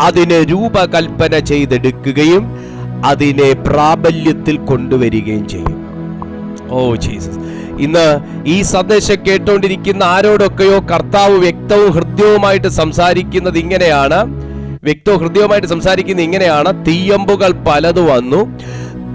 അതിനെ രൂപകൽപ്പന ചെയ്തെടുക്കുകയും അതിനെ പ്രാബല്യത്തിൽ കൊണ്ടുവരികയും ചെയ്യും. Oh Jesus. ഇന്ന് ഈ സന്ദേശം കേട്ടുകൊണ്ടിരിക്കുന്ന ആരോടൊക്കെയോ കർത്താവ് വ്യക്തവും ഹൃദ്യവുമായിട്ട് സംസാരിക്കുന്നത് ഇങ്ങനെയാണ്. തീയമ്പുകൾ പലതു വന്നു,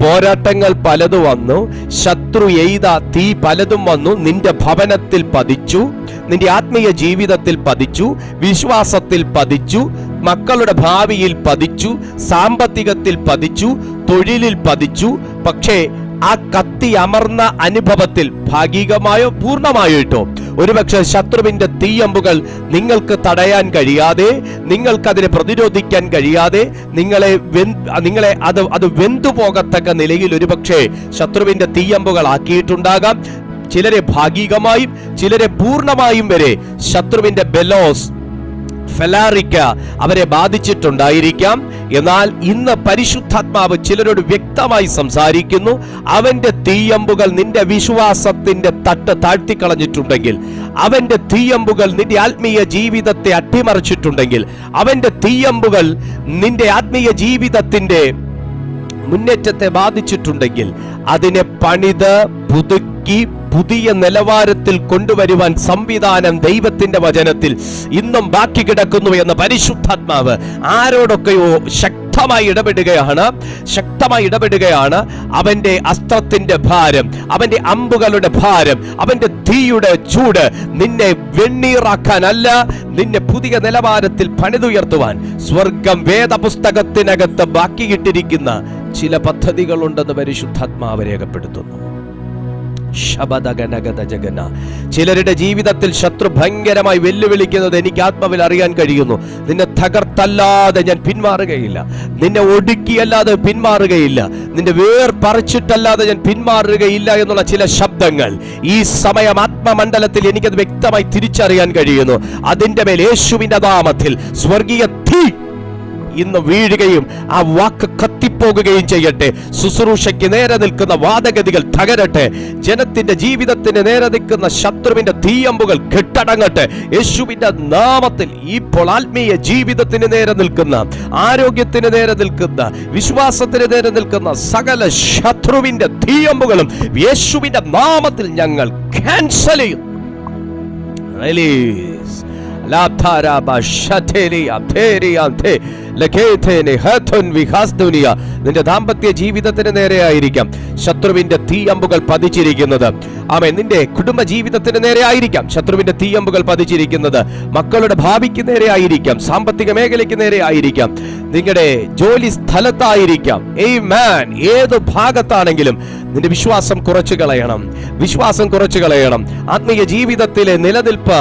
പോരാട്ടങ്ങൾ പലതു വന്നു, ശത്രു എയ്ത തീ പലതും വന്നു, നിന്റെ ഭവനത്തിൽ പതിച്ചു, നിന്റെ ആത്മീയ ജീവിതത്തിൽ പതിച്ചു, വിശ്വാസത്തിൽ പതിച്ചു, മക്കളുടെ ഭാവിയിൽ പതിച്ചു, സാമ്പത്തികത്തിൽ പതിച്ചു, തൊഴിലിൽ പതിച്ചു. പക്ഷേ ആ കത്തി അമർന്ന അനുഭവത്തിൽ ഭാഗികമായോ പൂർണ്ണമായോ ഇട്ടോ ഒരുപക്ഷെ ശത്രുവിന്റെ തീയമ്പുകൾ നിങ്ങൾക്ക് തടയാൻ കഴിയാതെ, നിങ്ങൾക്കതിനെ പ്രതിരോധിക്കാൻ കഴിയാതെ, നിങ്ങളെ അത് വെന്തുപോകത്തക്ക നിലയിൽ ഒരുപക്ഷെ ശത്രുവിന്റെ തീയമ്പുകൾ ആക്കിയിട്ടുണ്ടാകാം. ചിലരെ ഭാഗികമായും ചിലരെ പൂർണ്ണമായും വരെ ശത്രുവിന്റെ ബെലോസ് ഫെലാറിക്ക അവരെ ബാധിച്ചിട്ടുണ്ടായിരിക്കാം. എന്നാൽ ഇന്ന് പരിശുദ്ധാത്മാവ് ചിലരോട് വ്യക്തമായി സംസാരിക്കുന്നു. അവന്റെ തീയമ്പുകൾ നിന്റെ വിശ്വാസത്തിന്റെ തട്ട് താഴ്ത്തിക്കളഞ്ഞിട്ടുണ്ടെങ്കിൽ, അവന്റെ തീയമ്പുകൾ നിന്റെ ആത്മീയ ജീവിതത്തെ അട്ടിമറിച്ചിട്ടുണ്ടെങ്കിൽ, അവന്റെ തീയമ്പുകൾ നിന്റെ ആത്മീയ ജീവിതത്തിന്റെ മുന്നേറ്റത്തെ ബാധിച്ചിട്ടുണ്ടെങ്കിൽ, അതിനെ പണിത് പുതുക്കി പുതിയ നിലവാരത്തിൽ കൊണ്ടുവരുവാൻ സംവിധാനം ദൈവത്തിന്റെ വചനത്തിൽ ഇന്നും ബാക്കി കിടക്കുന്നു എന്ന് പരിശുദ്ധാത്മാവ് ആരോടൊക്കെയോ ശക്തമായി ഇടപെടുകയാണ്. അവന്റെ അസ്ത്രത്തിന്റെ ഭാരം, അവന്റെ അമ്പുകളുടെ ഭാരം, അവന്റെ തീയുടെ ചൂട് നിന്നെ വെണ്ണീറാക്കാനല്ല, നിന്നെ പുതിയ നിലവാരത്തിൽ പണിതുയർത്തുവാൻ സ്വർഗം വേദപുസ്തകത്തിനകത്ത് ബാക്കിയിട്ടിരിക്കുന്ന ചില പദ്ധതികളുണ്ടെന്ന് പരിശുദ്ധാത്മാവ് രേഖപ്പെടുത്തുന്നു. ചിലരുടെ ജീവിതത്തിൽ ശത്രു ഭയങ്കരമായി വെല്ലുവിളിക്കുന്നത് എനിക്ക് ആത്മാവിൽ അറിയാൻ കഴിയുന്നു. നിന്നെ തകർത്തല്ലാതെ ഞാൻ പിന്മാറുകയില്ല, നിന്നെ ഒടുക്കിയല്ലാതെ പിന്മാറുകയില്ല, നിന്റെ വേർ പറിച്ചിട്ടല്ലാതെ ഞാൻ പിന്മാറുകയില്ല എന്നുള്ള ചില ശബ്ദങ്ങൾ ഈ സമയം ആത്മമണ്ഡലത്തിൽ എനിക്കത് വ്യക്തമായി തിരിച്ചറിയാൻ കഴിയുന്നു. അതിന്റെ മേൽ യേശുവിന്റെ നാമത്തിൽ സ്വർഗീയ തീ ഇന്ന് വീഴുകയും ആ വാക്ക് കത്തിപ്പോകുകയും ചെയ്യട്ടെ. ശുശ്രൂഷയ്ക്ക് നേരെ നിൽക്കുന്ന വാദഗതികൾ തകരട്ടെ. ജനത്തിന്റെ ജീവിതത്തിന് നേരെ നിൽക്കുന്ന ശത്രുവിന്റെ തീയമ്പുകൾ കെട്ടടങ്ങട്ടെ യേശുവിന്റെ നാമത്തിൽ. ഇപ്പോൾ ആത്മീയ ജീവിതത്തിന് നേരെ നിൽക്കുന്ന, ആരോഗ്യത്തിന് നേരെ നിൽക്കുന്ന, വിശ്വാസത്തിന് നേരെ നിൽക്കുന്ന സകല ശത്രുവിന്റെ തീയമ്പുകളും യേശുവിന്റെ നാമത്തിൽ ഞങ്ങൾ ക്യാൻസൽ ചെയ്യും. നിന്റെ ദാമ്പത്യ ജീവിതത്തിന് നേരെയായിരിക്കാം ശത്രുവിന്റെ തീയമ്പുകൾ പതിച്ചിരിക്കുന്നത്. ആമേൻ. നിന്റെ കുടുംബ ജീവിതത്തിന് നേരെ ആയിരിക്കാം ശത്രുവിന്റെ തീയമ്പുകൾ പതിച്ചിരിക്കുന്നത്. മക്കളുടെ ഭാവിക്ക് നേരെ ആയിരിക്കാം, സാമ്പത്തിക മേഖലയ്ക്ക് നേരെ ആയിരിക്കാം, നിങ്ങളുടെ ജോലി സ്ഥലത്തായിരിക്കാം. ആമേൻ. ഏത് ഭാഗത്താണെങ്കിലും നിന്റെ വിശ്വാസം കുറച്ചു കളയണം, വിശ്വാസം കുറച്ചു കളയണം. ആത്മീയ ജീവിതത്തിലെ നിലനിൽപ്പ്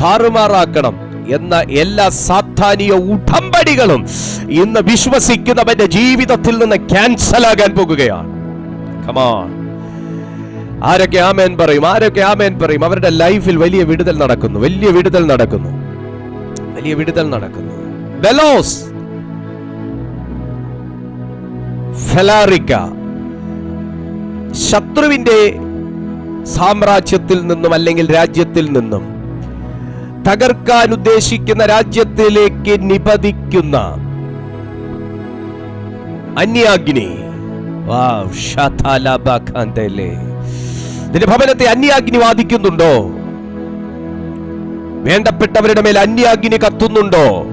താറുമാറാക്കണം എന്ന എല്ലാ സാത്താനിക ഉടമ്പടികളും ഇന്ന് വിശ്വസിക്കുന്നവന്റെ ജീവിതത്തിൽ നിന്ന് ക്യാൻസൽ ആകാൻ പോകുകയാണ്. കമോൺ. ആരൊക്കെ ആമേൻ പറയും? ആരൊക്കെ ആമേൻ പറയും? അവരുടെ ലൈഫിൽ വലിയ വിടുതൽ നടക്കുന്നു, വലിയ വിടുതൽ നടക്കുന്നു, വലിയ വിടുതൽ നടക്കുന്നു. വെലോസ് ഫെലാറിക്ക ശത്രുവിന്റെ സാമ്രാജ്യത്തിൽ നിന്നും അല്ലെങ്കിൽ രാജ്യത്തിൽ നിന്നും തകർക്കാൻ ഉദ്ദേശിക്കുന്ന രാജ്യത്തിലേക്ക് നിപതിക്കുന്ന അന്യാഗ്നി. നിന്റെ ഭവനത്തെ അന്യാഗ്നി വാദിക്കുന്നുണ്ടോ? വേണ്ടപ്പെട്ടവരുടെ മേൽ അന്യാഗ്നി കത്തുന്നുണ്ടോ?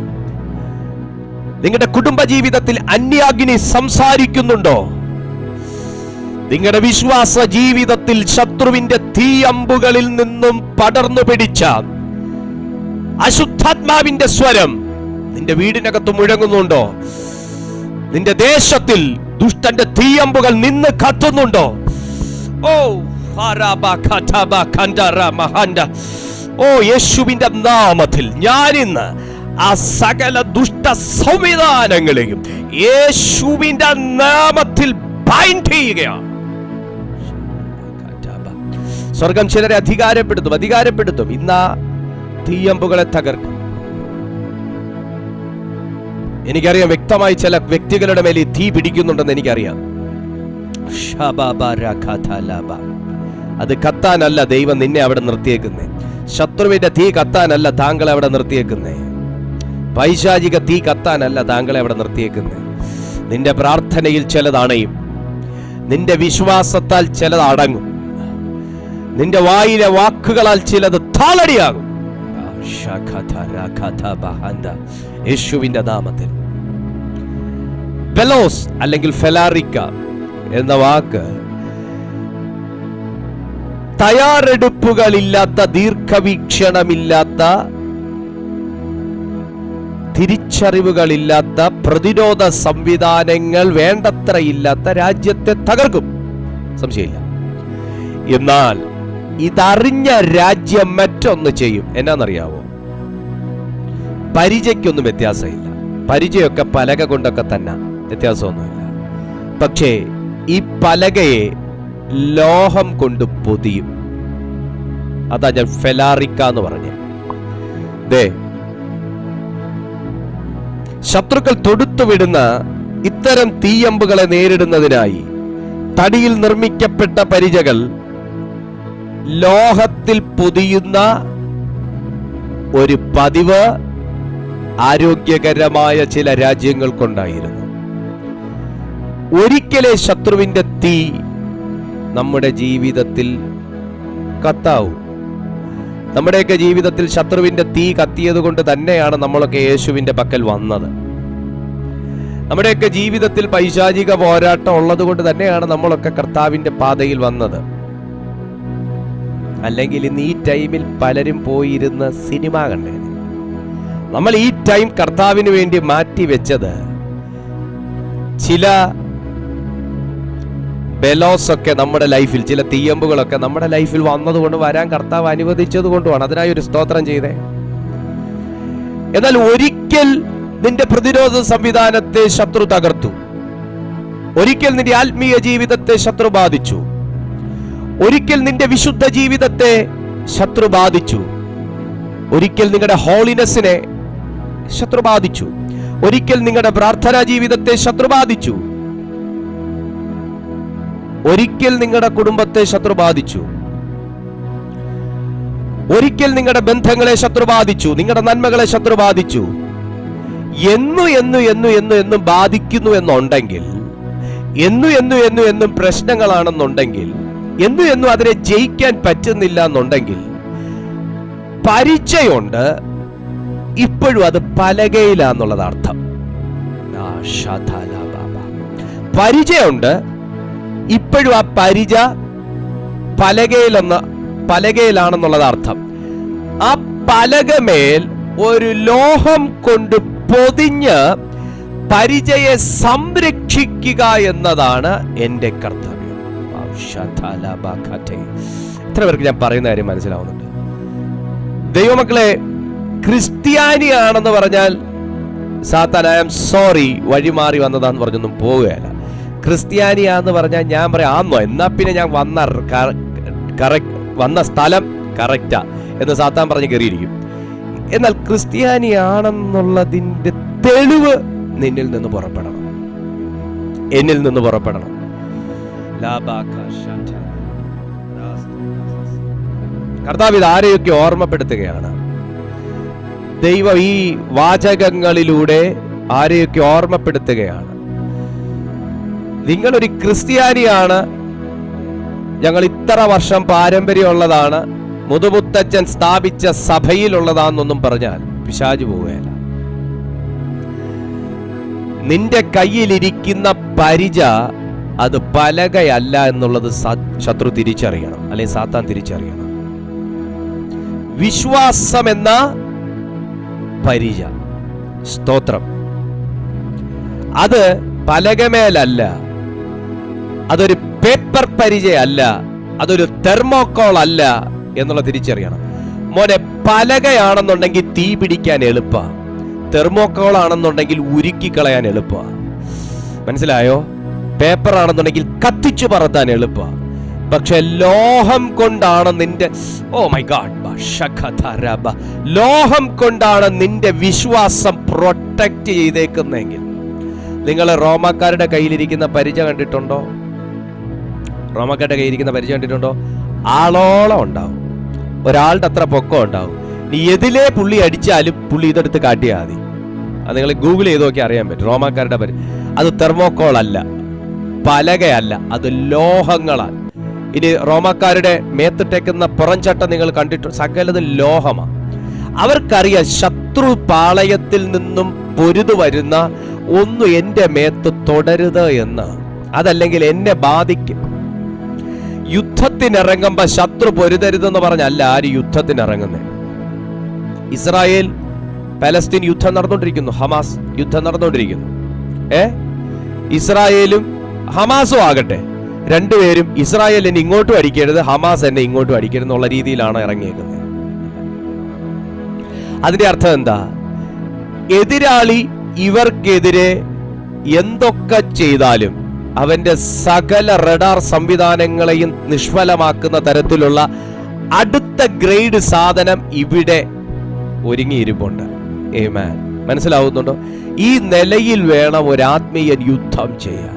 നിങ്ങളുടെ കുടുംബ ജീവിതത്തിൽ അന്യാഗ്നി സംസാരിക്കുന്നുണ്ടോ? നിങ്ങളുടെ വിശ്വാസ ജീവിതത്തിൽ ശത്രുവിന്റെ തീയമ്പുകളിൽ നിന്നും പടർന്നു പിടിച്ച അശുദ്ധാത്മാവിന്റെ സ്വരം നിന്റെ വീടിനകത്ത് മുഴങ്ങുന്നുണ്ടോ? നിന്റെ ദേശത്തിൽ ദുഷ്ടന്റെ തീയമ്പുകൾ നിന്ന് കത്തുന്നുണ്ടോ? യേശുവിന്റെ നാമത്തിൽ ഞാനിന്ന് ആ സകല ദുഷ്ട സംവിധാനങ്ങളെയും യേശുവിന്റെ നാമത്തിൽ ബൈൻഡ് ചെയ്യുകയാണ്. സ്വർഗം ചിലരെ അധികാരപ്പെടുത്തും. ഇന്നാ തീയമ്പുകളെ തകർക്കും. എനിക്കറിയാം, വ്യക്തമായി ചില വ്യക്തികളുടെ മേൽ തീ പിടിക്കുന്നുണ്ടെന്ന് എനിക്കറിയാം. അത് കത്താനല്ല ദൈവം നിന്നെ അവിടെ നിർത്തിയേക്കുന്നേ. ശത്രുവിന്റെ തീ കത്താനല്ല താങ്കളെ അവിടെ നിർത്തിയേക്കുന്നേ. പൈശാചിക തീ കത്താനല്ല താങ്കളെ അവിടെ നിർത്തിയേക്കുന്നേ. നിന്റെ പ്രാർത്ഥനയിൽ ചിലതണയും, നിന്റെ വിശ്വാസത്താൽ ചിലത് അടങ്ങും, നിന്റെ വായിലെ വാക്കുകളാൽ ചിലത് താളടിയാകും. യേശുവിന്റെ നാമത്തിൽ. വെലോസ് അല്ലെങ്കിൽ ഫെലാറിക്ക എന്ന വാക്ക് തയ്യാറെടുപ്പുകളില്ലാത്ത, ദീർഘവീക്ഷണമില്ലാത്ത, തിരിച്ചറിവുകളില്ലാത്ത, പ്രതിരോധ സംവിധാനങ്ങൾ വേണ്ടത്ര ഇല്ലാത്ത രാജ്യത്തെ തകർക്കും, സംശയമില്ല. എന്നാൽ ഇതറിഞ്ഞ രാജ്യം മറ്റൊന്ന് ചെയ്യും. എന്നാന്നറിയാവോ? പരിചയ്ക്കൊന്നും വ്യത്യാസമില്ല. പരിചയൊക്കെ പലക കൊണ്ടൊക്കെ തന്നെ, വ്യത്യാസമൊന്നുമില്ല. പക്ഷേ ഈ പലകയെ ലോഹം കൊണ്ട് പൊതിയും. അതാ ഞാൻ ഫെലാറിക്ക എന്ന് പറഞ്ഞേ. ശത്രുക്കൾ തൊടുത്തുവിടുന്ന ഇത്തരം തീയമ്പുകളെ നേരിടുന്നതിനായി തടിയിൽ നിർമ്മിക്കപ്പെട്ട പരിചകൾ ലോഹത്തിൽ പൊതിയുന്ന ഒരു പതിവ് ആരോഗ്യകരമായ ചില രാജ്യങ്ങൾക്കുണ്ടായിരുന്നു. ഒരിക്കലേ ശത്രുവിന്റെ തീ നമ്മുടെ ജീവിതത്തിൽ കത്താവൂ. നമ്മുടെയൊക്കെ ജീവിതത്തിൽ ശത്രുവിന്റെ തീ കത്തിയത് കൊണ്ട് തന്നെയാണ് നമ്മളൊക്കെ യേശുവിന്റെ പക്കൽ വന്നത്. നമ്മുടെയൊക്കെ ജീവിതത്തിൽ പൈശാചിക പോരാട്ടം ഉള്ളത് കൊണ്ട് തന്നെയാണ് നമ്മളൊക്കെ കർത്താവിന്റെ പാതയിൽ വന്നത്. അല്ലെങ്കിൽ ഇന്ന് ഈ ടൈമിൽ പലരും പോയിരുന്ന സിനിമ കണ്ടേ. നമ്മൾ ഈ ടൈം കർത്താവിന് വേണ്ടി മാറ്റി വെച്ചത് ചില ബെലോസൊക്കെ നമ്മുടെ ലൈഫിൽ, ചില തീയമ്പുകളൊക്കെ നമ്മുടെ ലൈഫിൽ വന്നതുകൊണ്ട്, വരാൻ കർത്താവ് അനുവദിച്ചത് കൊണ്ടുമാണ്. അതിനായി ഒരു സ്തോത്രം ചെയ്തേ. എന്നാൽ ഒരിക്കൽ നിന്റെ പ്രതിരോധ സംവിധാനത്തെ ശത്രു തകർത്തു. ഒരിക്കൽ നിന്റെ ആത്മീയ ജീവിതത്തെ ശത്രു ബാധിച്ചു. ഒരിക്കൽ നിന്റെ വിശുദ്ധ ജീവിതത്തെ ശത്രു ബാധിച്ചു. ഒരിക്കൽ നിങ്ങളുടെ ഹോളിനെസ്സിനെ ശത്രു ബാധിച്ചു. ഒരിക്കൽ നിങ്ങളുടെ പ്രാർത്ഥനാ ജീവിതത്തെ ശത്രു ബാധിച്ചു. ഒരിക്കൽ നിങ്ങളുടെ കുടുംബത്തെ ശത്രു ബാധിച്ചു. ഒരിക്കൽ നിങ്ങളുടെ ബന്ധങ്ങളെ ശത്രു ബാധിച്ചു. നിങ്ങളുടെ നന്മകളെ ശത്രു ബാധിച്ചു. എന്നും ബാധിക്കുന്നു എന്നുണ്ടെങ്കിൽ, എന്നും പ്രശ്നങ്ങളാണെന്നുണ്ടെങ്കിൽ, എന്നും അതിനെ ജയിക്കാൻ പറ്റുന്നില്ല എന്നുണ്ടെങ്കിൽ, പരിചയമുണ്ട്, ഇപ്പോഴും അത് പലകയിലാന്നുള്ളത് അർത്ഥം. പരിചയമുണ്ട്, ഇപ്പോഴും ആ പരിച പലകയിലാണെന്നുള്ളത് അർത്ഥം. ആ പലകമേൽ ഒരു ലോഹം കൊണ്ട് പൊതിഞ്ഞ് പരിചയെ സംരക്ഷിക്കുക എന്നതാണ് എൻ്റെ കർത്തവ്യം. എത്ര പേർക്ക് ഞാൻ പറയുന്ന കാര്യം മനസ്സിലാവുന്നുണ്ട്? ദൈവമക്കളെ, ക്രിസ്ത്യാനിയാണെന്ന് പറഞ്ഞാൽ സാത്താൻ ഐ ആം സോറി വഴിമാറി വന്നതാന്ന് പറഞ്ഞൊന്നും പോവുകയല്ല. ക്രിസ്ത്യാനിയാന്ന് പറഞ്ഞാൽ ഞാൻ പറയാം ആന്നോ, എന്നാ പിന്നെ ഞാൻ വന്ന സ്ഥലം കറക്റ്റാ എന്ന് സാത്താൻ പറഞ്ഞ് കയറിയിരിക്കും. എന്നാൽ ക്രിസ്ത്യാനിയാണെന്നുള്ളതിന്റെ തെളിവ് നിന്നിൽ നിന്ന് പുറപ്പെടണം, എന്നിൽ നിന്ന് പുറപ്പെടണം. കർത്താവ് ഇത് ആരെയൊക്കെ ഓർമ്മപ്പെടുത്തുകയാണ്? ദൈവം ഈ വാചകങ്ങളിലൂടെ ആരെയൊക്കെ ഓർമ്മപ്പെടുത്തുകയാണ്. നിങ്ങളൊരു ക്രിസ്ത്യാനിയാണ്, ഞങ്ങൾ ഇത്ര വർഷം പാരമ്പര്യമുള്ളതാണ്, മുതുമുത്തച്ഛൻ സ്ഥാപിച്ച സഭയിലുള്ളതാണെന്നൊന്നും പറഞ്ഞാൽ പിശാച് പോവുകയല്ല. നിന്റെ കയ്യിലിരിക്കുന്ന പരിച അത് പലകയല്ല എന്നുള്ളത് ശത്രു തിരിച്ചറിയണം, അല്ലെങ്കിൽ സാത്താൻ തിരിച്ചറിയണം. വിശ്വാസം എന്ന പരിച, സ്തോത്രം, അത് പലകമേലല്ല, അതൊരു പേപ്പർ പരിചയല്ല, അതൊരു തെർമോക്കോൾ അല്ല എന്നുള്ള തിരിച്ചറിയണം. മോനെ, പലകയാണെന്നുണ്ടെങ്കിൽ തീ പിടിക്കാൻ എളുപ്പ, തെർമോക്കോൾ ആണെന്നുണ്ടെങ്കിൽ ഉരുക്കി കളയാൻ എളുപ്പ. മനസ്സിലായോ? പേപ്പർ ആണെന്നുണ്ടെങ്കിൽ കത്തിച്ചു പറത്താൻ എളുപ്പ. പക്ഷെ ലോഹം കൊണ്ടാണ് നിന്റെ, ഓ മൈ ഗാഡ്, ലോഹം കൊണ്ടാണ് നിന്റെ വിശ്വാസം പ്രൊട്ടക്ട് ചെയ്തേക്കുന്നെങ്കിൽ. നിങ്ങൾ റോമാക്കാരുടെ കയ്യിലിരിക്കുന്ന പരിച കണ്ടിട്ടുണ്ടോ? റോമാക്കാരുടെ കയ്യിലിരിക്കുന്ന പരിച കണ്ടിട്ടുണ്ടോ? ആളോളം ഉണ്ടാവും, ഒരാളുടെ അത്ര പൊക്കം ഉണ്ടാവും. നീ എതിലേ പുള്ളി അടിച്ചാലും പുള്ളി ഇതെടുത്ത് കാട്ടിയാൽ മതി. അത് നിങ്ങൾ ഗൂഗിൾ ചെയ്ത് നോക്കി അറിയാൻ പറ്റും. റോമാക്കാരുടെ പരിച അത് തെർമോക്കോൾ അല്ല, പലകയല്ല, അത് ലോഹങ്ങളാണ്. ഇനി റോമാക്കാരുടെ മേത്തിട്ടേക്കുന്ന പുറംചട്ട നിങ്ങൾ കണ്ടിട്ട്, സകലത് ലോഹമാണ്. അവർക്കറിയാം ശത്രു പാളയത്തിൽ നിന്നും പൊരുതു വരുന്ന ഒന്നും എൻ്റെ മേത്ത് തുടരുത് എന്ന്, അതല്ലെങ്കിൽ എന്നെ ബാധിക്കും. യുദ്ധത്തിനിറങ്ങുമ്പോ ശത്രു പൊരുതരുതെന്ന് പറഞ്ഞല്ല ആര് യുദ്ധത്തിനിറങ്ങുന്നത്. ഇസ്രായേൽ പലസ്തീൻ യുദ്ധം നടന്നുകൊണ്ടിരിക്കുന്നു, ഹമാസ് യുദ്ധം നടന്നുകൊണ്ടിരിക്കുന്നു. ഇസ്രായേലും ഹമാസും ആകട്ടെ, രണ്ടുപേരും ഇസ്രായേൽ എന്നെ ഇങ്ങോട്ടും അടിക്കരുത്, ഹമാസ് എന്നെ ഇങ്ങോട്ടും അടിക്കരുത് എന്നുള്ള രീതിയിലാണ് ഇറങ്ങിയേക്കുന്നത്. അതിന്റെ അർത്ഥം എന്താ? എതിരാളി ഇവർക്കെതിരെ എന്തൊക്കെ ചെയ്താലും അവന്റെ സകല റഡാർ സംവിധാനങ്ങളെയും നിഷ്ഫലമാക്കുന്ന തരത്തിലുള്ള അടുത്ത ഗ്രേഡ് സാധനം ഇവിടെ ഒരുങ്ങിയിരിപ്പുണ്ട്. ആമേൻ. മനസ്സിലാവുന്നുണ്ടോ? ഈ നിലയിൽ വേണം ഒരു ആത്മീയ യുദ്ധം ചെയ്യാൻ.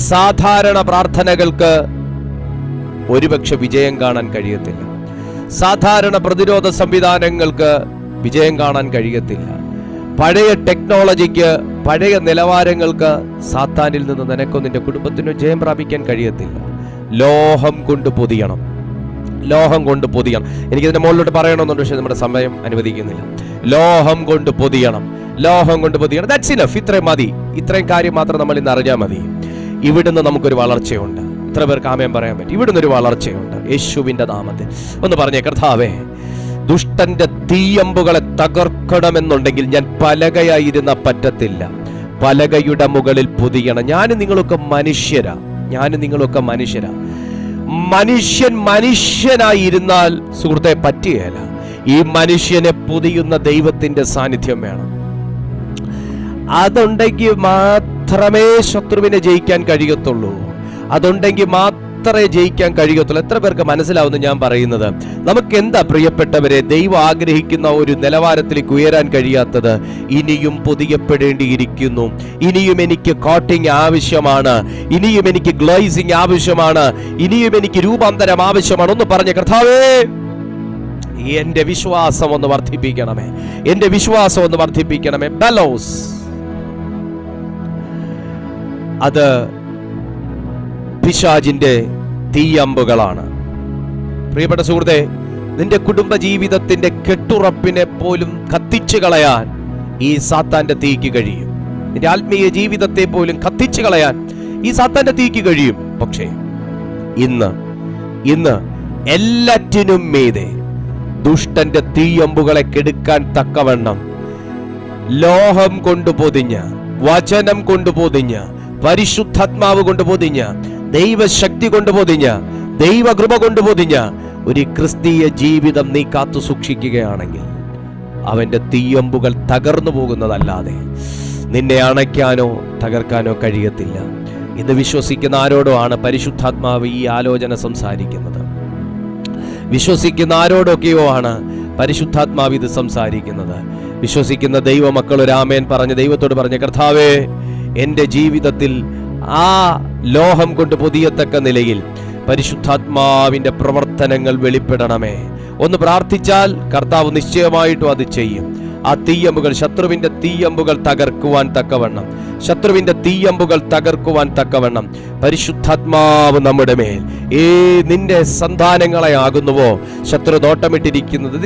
സാധാരണ പ്രാർത്ഥനകൾക്ക് ഒരുപക്ഷെ വിജയം കാണാൻ കഴിയത്തില്ല. സാധാരണ പ്രതിരോധ സംവിധാനങ്ങൾക്ക് വിജയം കാണാൻ കഴിയത്തില്ല. പഴയ ടെക്നോളജിക്ക്, പഴയ നിലവാരങ്ങൾക്ക് സാത്താനിൽ നിന്ന് നിനക്കോ നിന്റെ കുടുംബത്തിനോ ജയം പ്രാപിക്കാൻ കഴിയത്തില്ല. ലോഹം കൊണ്ട് പൊതിയണം, ലോഹം കൊണ്ട് പൊതിയണം. എനിക്കിതിന്റെ മുകളിലോട്ട് പറയണമെന്നുണ്ട്, പക്ഷെ നമ്മുടെ സമയം അനുവദിക്കുന്നില്ല. ലോഹം കൊണ്ട് പൊതിയണം, ലോഹം കൊണ്ട് പൊതിയണം. That's enough. ഇത്രയും മതി, ഇത്രയും കാര്യം മാത്രം നമ്മൾ ഇന്ന് അറിഞ്ഞാൽ മതി. ഇവിടുന്ന് നമുക്കൊരു വളർച്ചയുണ്ട്. ഇത്ര പേർക്ക് ആമേൻ പറയാൻ പറ്റും? ഇവിടുന്ന് ഒരു വളർച്ചയുണ്ട് യേശുവിന്റെ നാമത്തിൽ. ഒന്ന് പറഞ്ഞേ, കർത്താവേ, ദുഷ്ടന്റെ തീയമ്പുകളെ തകർക്കണമെന്നുണ്ടെങ്കിൽ ഞാൻ പലകയായിരുന്ന പറ്റത്തില്ല, പലകയുടെ മുകളിൽ പൊതിയണം. ഞാനും നിങ്ങളൊക്കെ മനുഷ്യരാ, മനുഷ്യൻ മനുഷ്യനായിരുന്നാൽ സുഹൃത്തെ പറ്റുകയില്ല. ഈ മനുഷ്യനെ പൊതിയുന്ന ദൈവത്തിന്റെ സാന്നിധ്യം വേണം. അതുണ്ടെങ്കിൽ മാത്രമേ ശത്രുവിനെ ജയിക്കാൻ കഴിയത്തുള്ളൂ. അതുണ്ടെങ്കിൽ മാത്രമേ ജയിക്കാൻ കഴിയത്തുള്ളൂ. എത്ര പേർക്ക് മനസ്സിലാവുന്നു ഞാൻ പറയുന്നത്? നമുക്ക് എന്താ പ്രിയപ്പെട്ടവരെ ദൈവം ആഗ്രഹിക്കുന്ന ഒരു നിലവാരത്തിലേക്ക് ഉയരാൻ കഴിയാത്തത്? ഇനിയും പൊതിയപ്പെടേണ്ടിയിരിക്കുന്നു. ഇനിയും എനിക്ക് കോട്ടിങ് ആവശ്യമാണ്, ഇനിയും എനിക്ക് ഗ്ലേസിംഗ് ആവശ്യമാണ്, ഇനിയും എനിക്ക് രൂപാന്തരം ആവശ്യമാണ്. ഒന്ന് പറഞ്ഞ കർത്താവേ, എന്റെ വിശ്വാസം ഒന്ന് വർദ്ധിപ്പിക്കണമേ, എന്റെ വിശ്വാസം ഒന്ന് വർദ്ധിപ്പിക്കണമേ. ബലോസ്, അത് പിശാചിന്റെ തീയമ്പുകളാണ്. പ്രിയപ്പെട്ട സുഹൃത്തെ, നിന്റെ കുടുംബ ജീവിതത്തിന്റെ കെട്ടുറപ്പിനെ പോലും കത്തിച്ചു കളയാൻ ഈ സാത്താന്റെ തീക്ക് കഴിയും. നിന്റെ ആത്മീയ ജീവിതത്തെ പോലും കത്തിച്ചു കളയാൻ ഈ സാത്താന്റെ തീക്ക് കഴിയും. പക്ഷേ ഇന്ന് എല്ലാറ്റിനും മീതെ ദുഷ്ടന്റെ തീയമ്പുകളെ കെടുക്കാൻ തക്കവണ്ണം ലോഹം കൊണ്ട് പൊതിഞ്ഞ, വചനം കൊണ്ട് പൊതിഞ്ഞ, പരിശുദ്ധാത്മാവ് കൊണ്ട് പൊതിഞ്ഞ, ദൈവശക്തി കൊണ്ട് പൊതിഞ്ഞ, ദൈവകൃപ കൊണ്ട് പൊതിഞ്ഞ ഒരു ക്രിസ്തീയ ജീവിതം നീ കാത്തു സൂക്ഷിക്കുകയാണെങ്കിൽ അവന്റെ തീയമ്പുകൾ തകർന്നു പോകുന്നതല്ലാതെ നിന്നെ അണയ്ക്കാനോ തകർക്കാനോ കഴിയത്തില്ല. ഇത് വിശ്വസിക്കുന്ന ആരോടോ ആണ് പരിശുദ്ധാത്മാവ് ഈ ആലോചന സംസാരിക്കുന്നത്. വിശ്വസിക്കുന്ന ആരോടൊക്കെയോ ആണ് പരിശുദ്ധാത്മാവ് ഇത് സംസാരിക്കുന്നത്. വിശ്വസിക്കുന്ന ദൈവമക്കൾ ഒരു ആമേൻ പറഞ്ഞ് ദൈവത്തോട് പറഞ്ഞ, കർത്താവേ, എൻ്റെ ജീവിതത്തിൽ ആ ലോഹം കൊണ്ട് പൊതിയത്തക്ക നിലയിൽ പരിശുദ്ധാത്മാവിന്റെ പ്രവർത്തനങ്ങൾ വെളിപ്പെടണമേ. ഒന്ന് പ്രാർത്ഥിച്ചാൽ കർത്താവ് നിശ്ചയമായിട്ടും അത് ചെയ്യും. ആ തീയമ്പുകൾ, ശത്രുവിന്റെ തീയമ്പുകൾ തകർക്കുവാൻ തക്കവണ്ണം, ശത്രുവിന്റെ തീയമ്പുകൾ തകർക്കുവാൻ തക്കവണ്ണം പരിശുദ്ധാത്മാവ് നമ്മുടെ മേൽ നിന്റെ സന്താനങ്ങളെ ആകുന്നുവോ ശത്രു നോട്ടമിട്ടിരിക്കുന്നത്,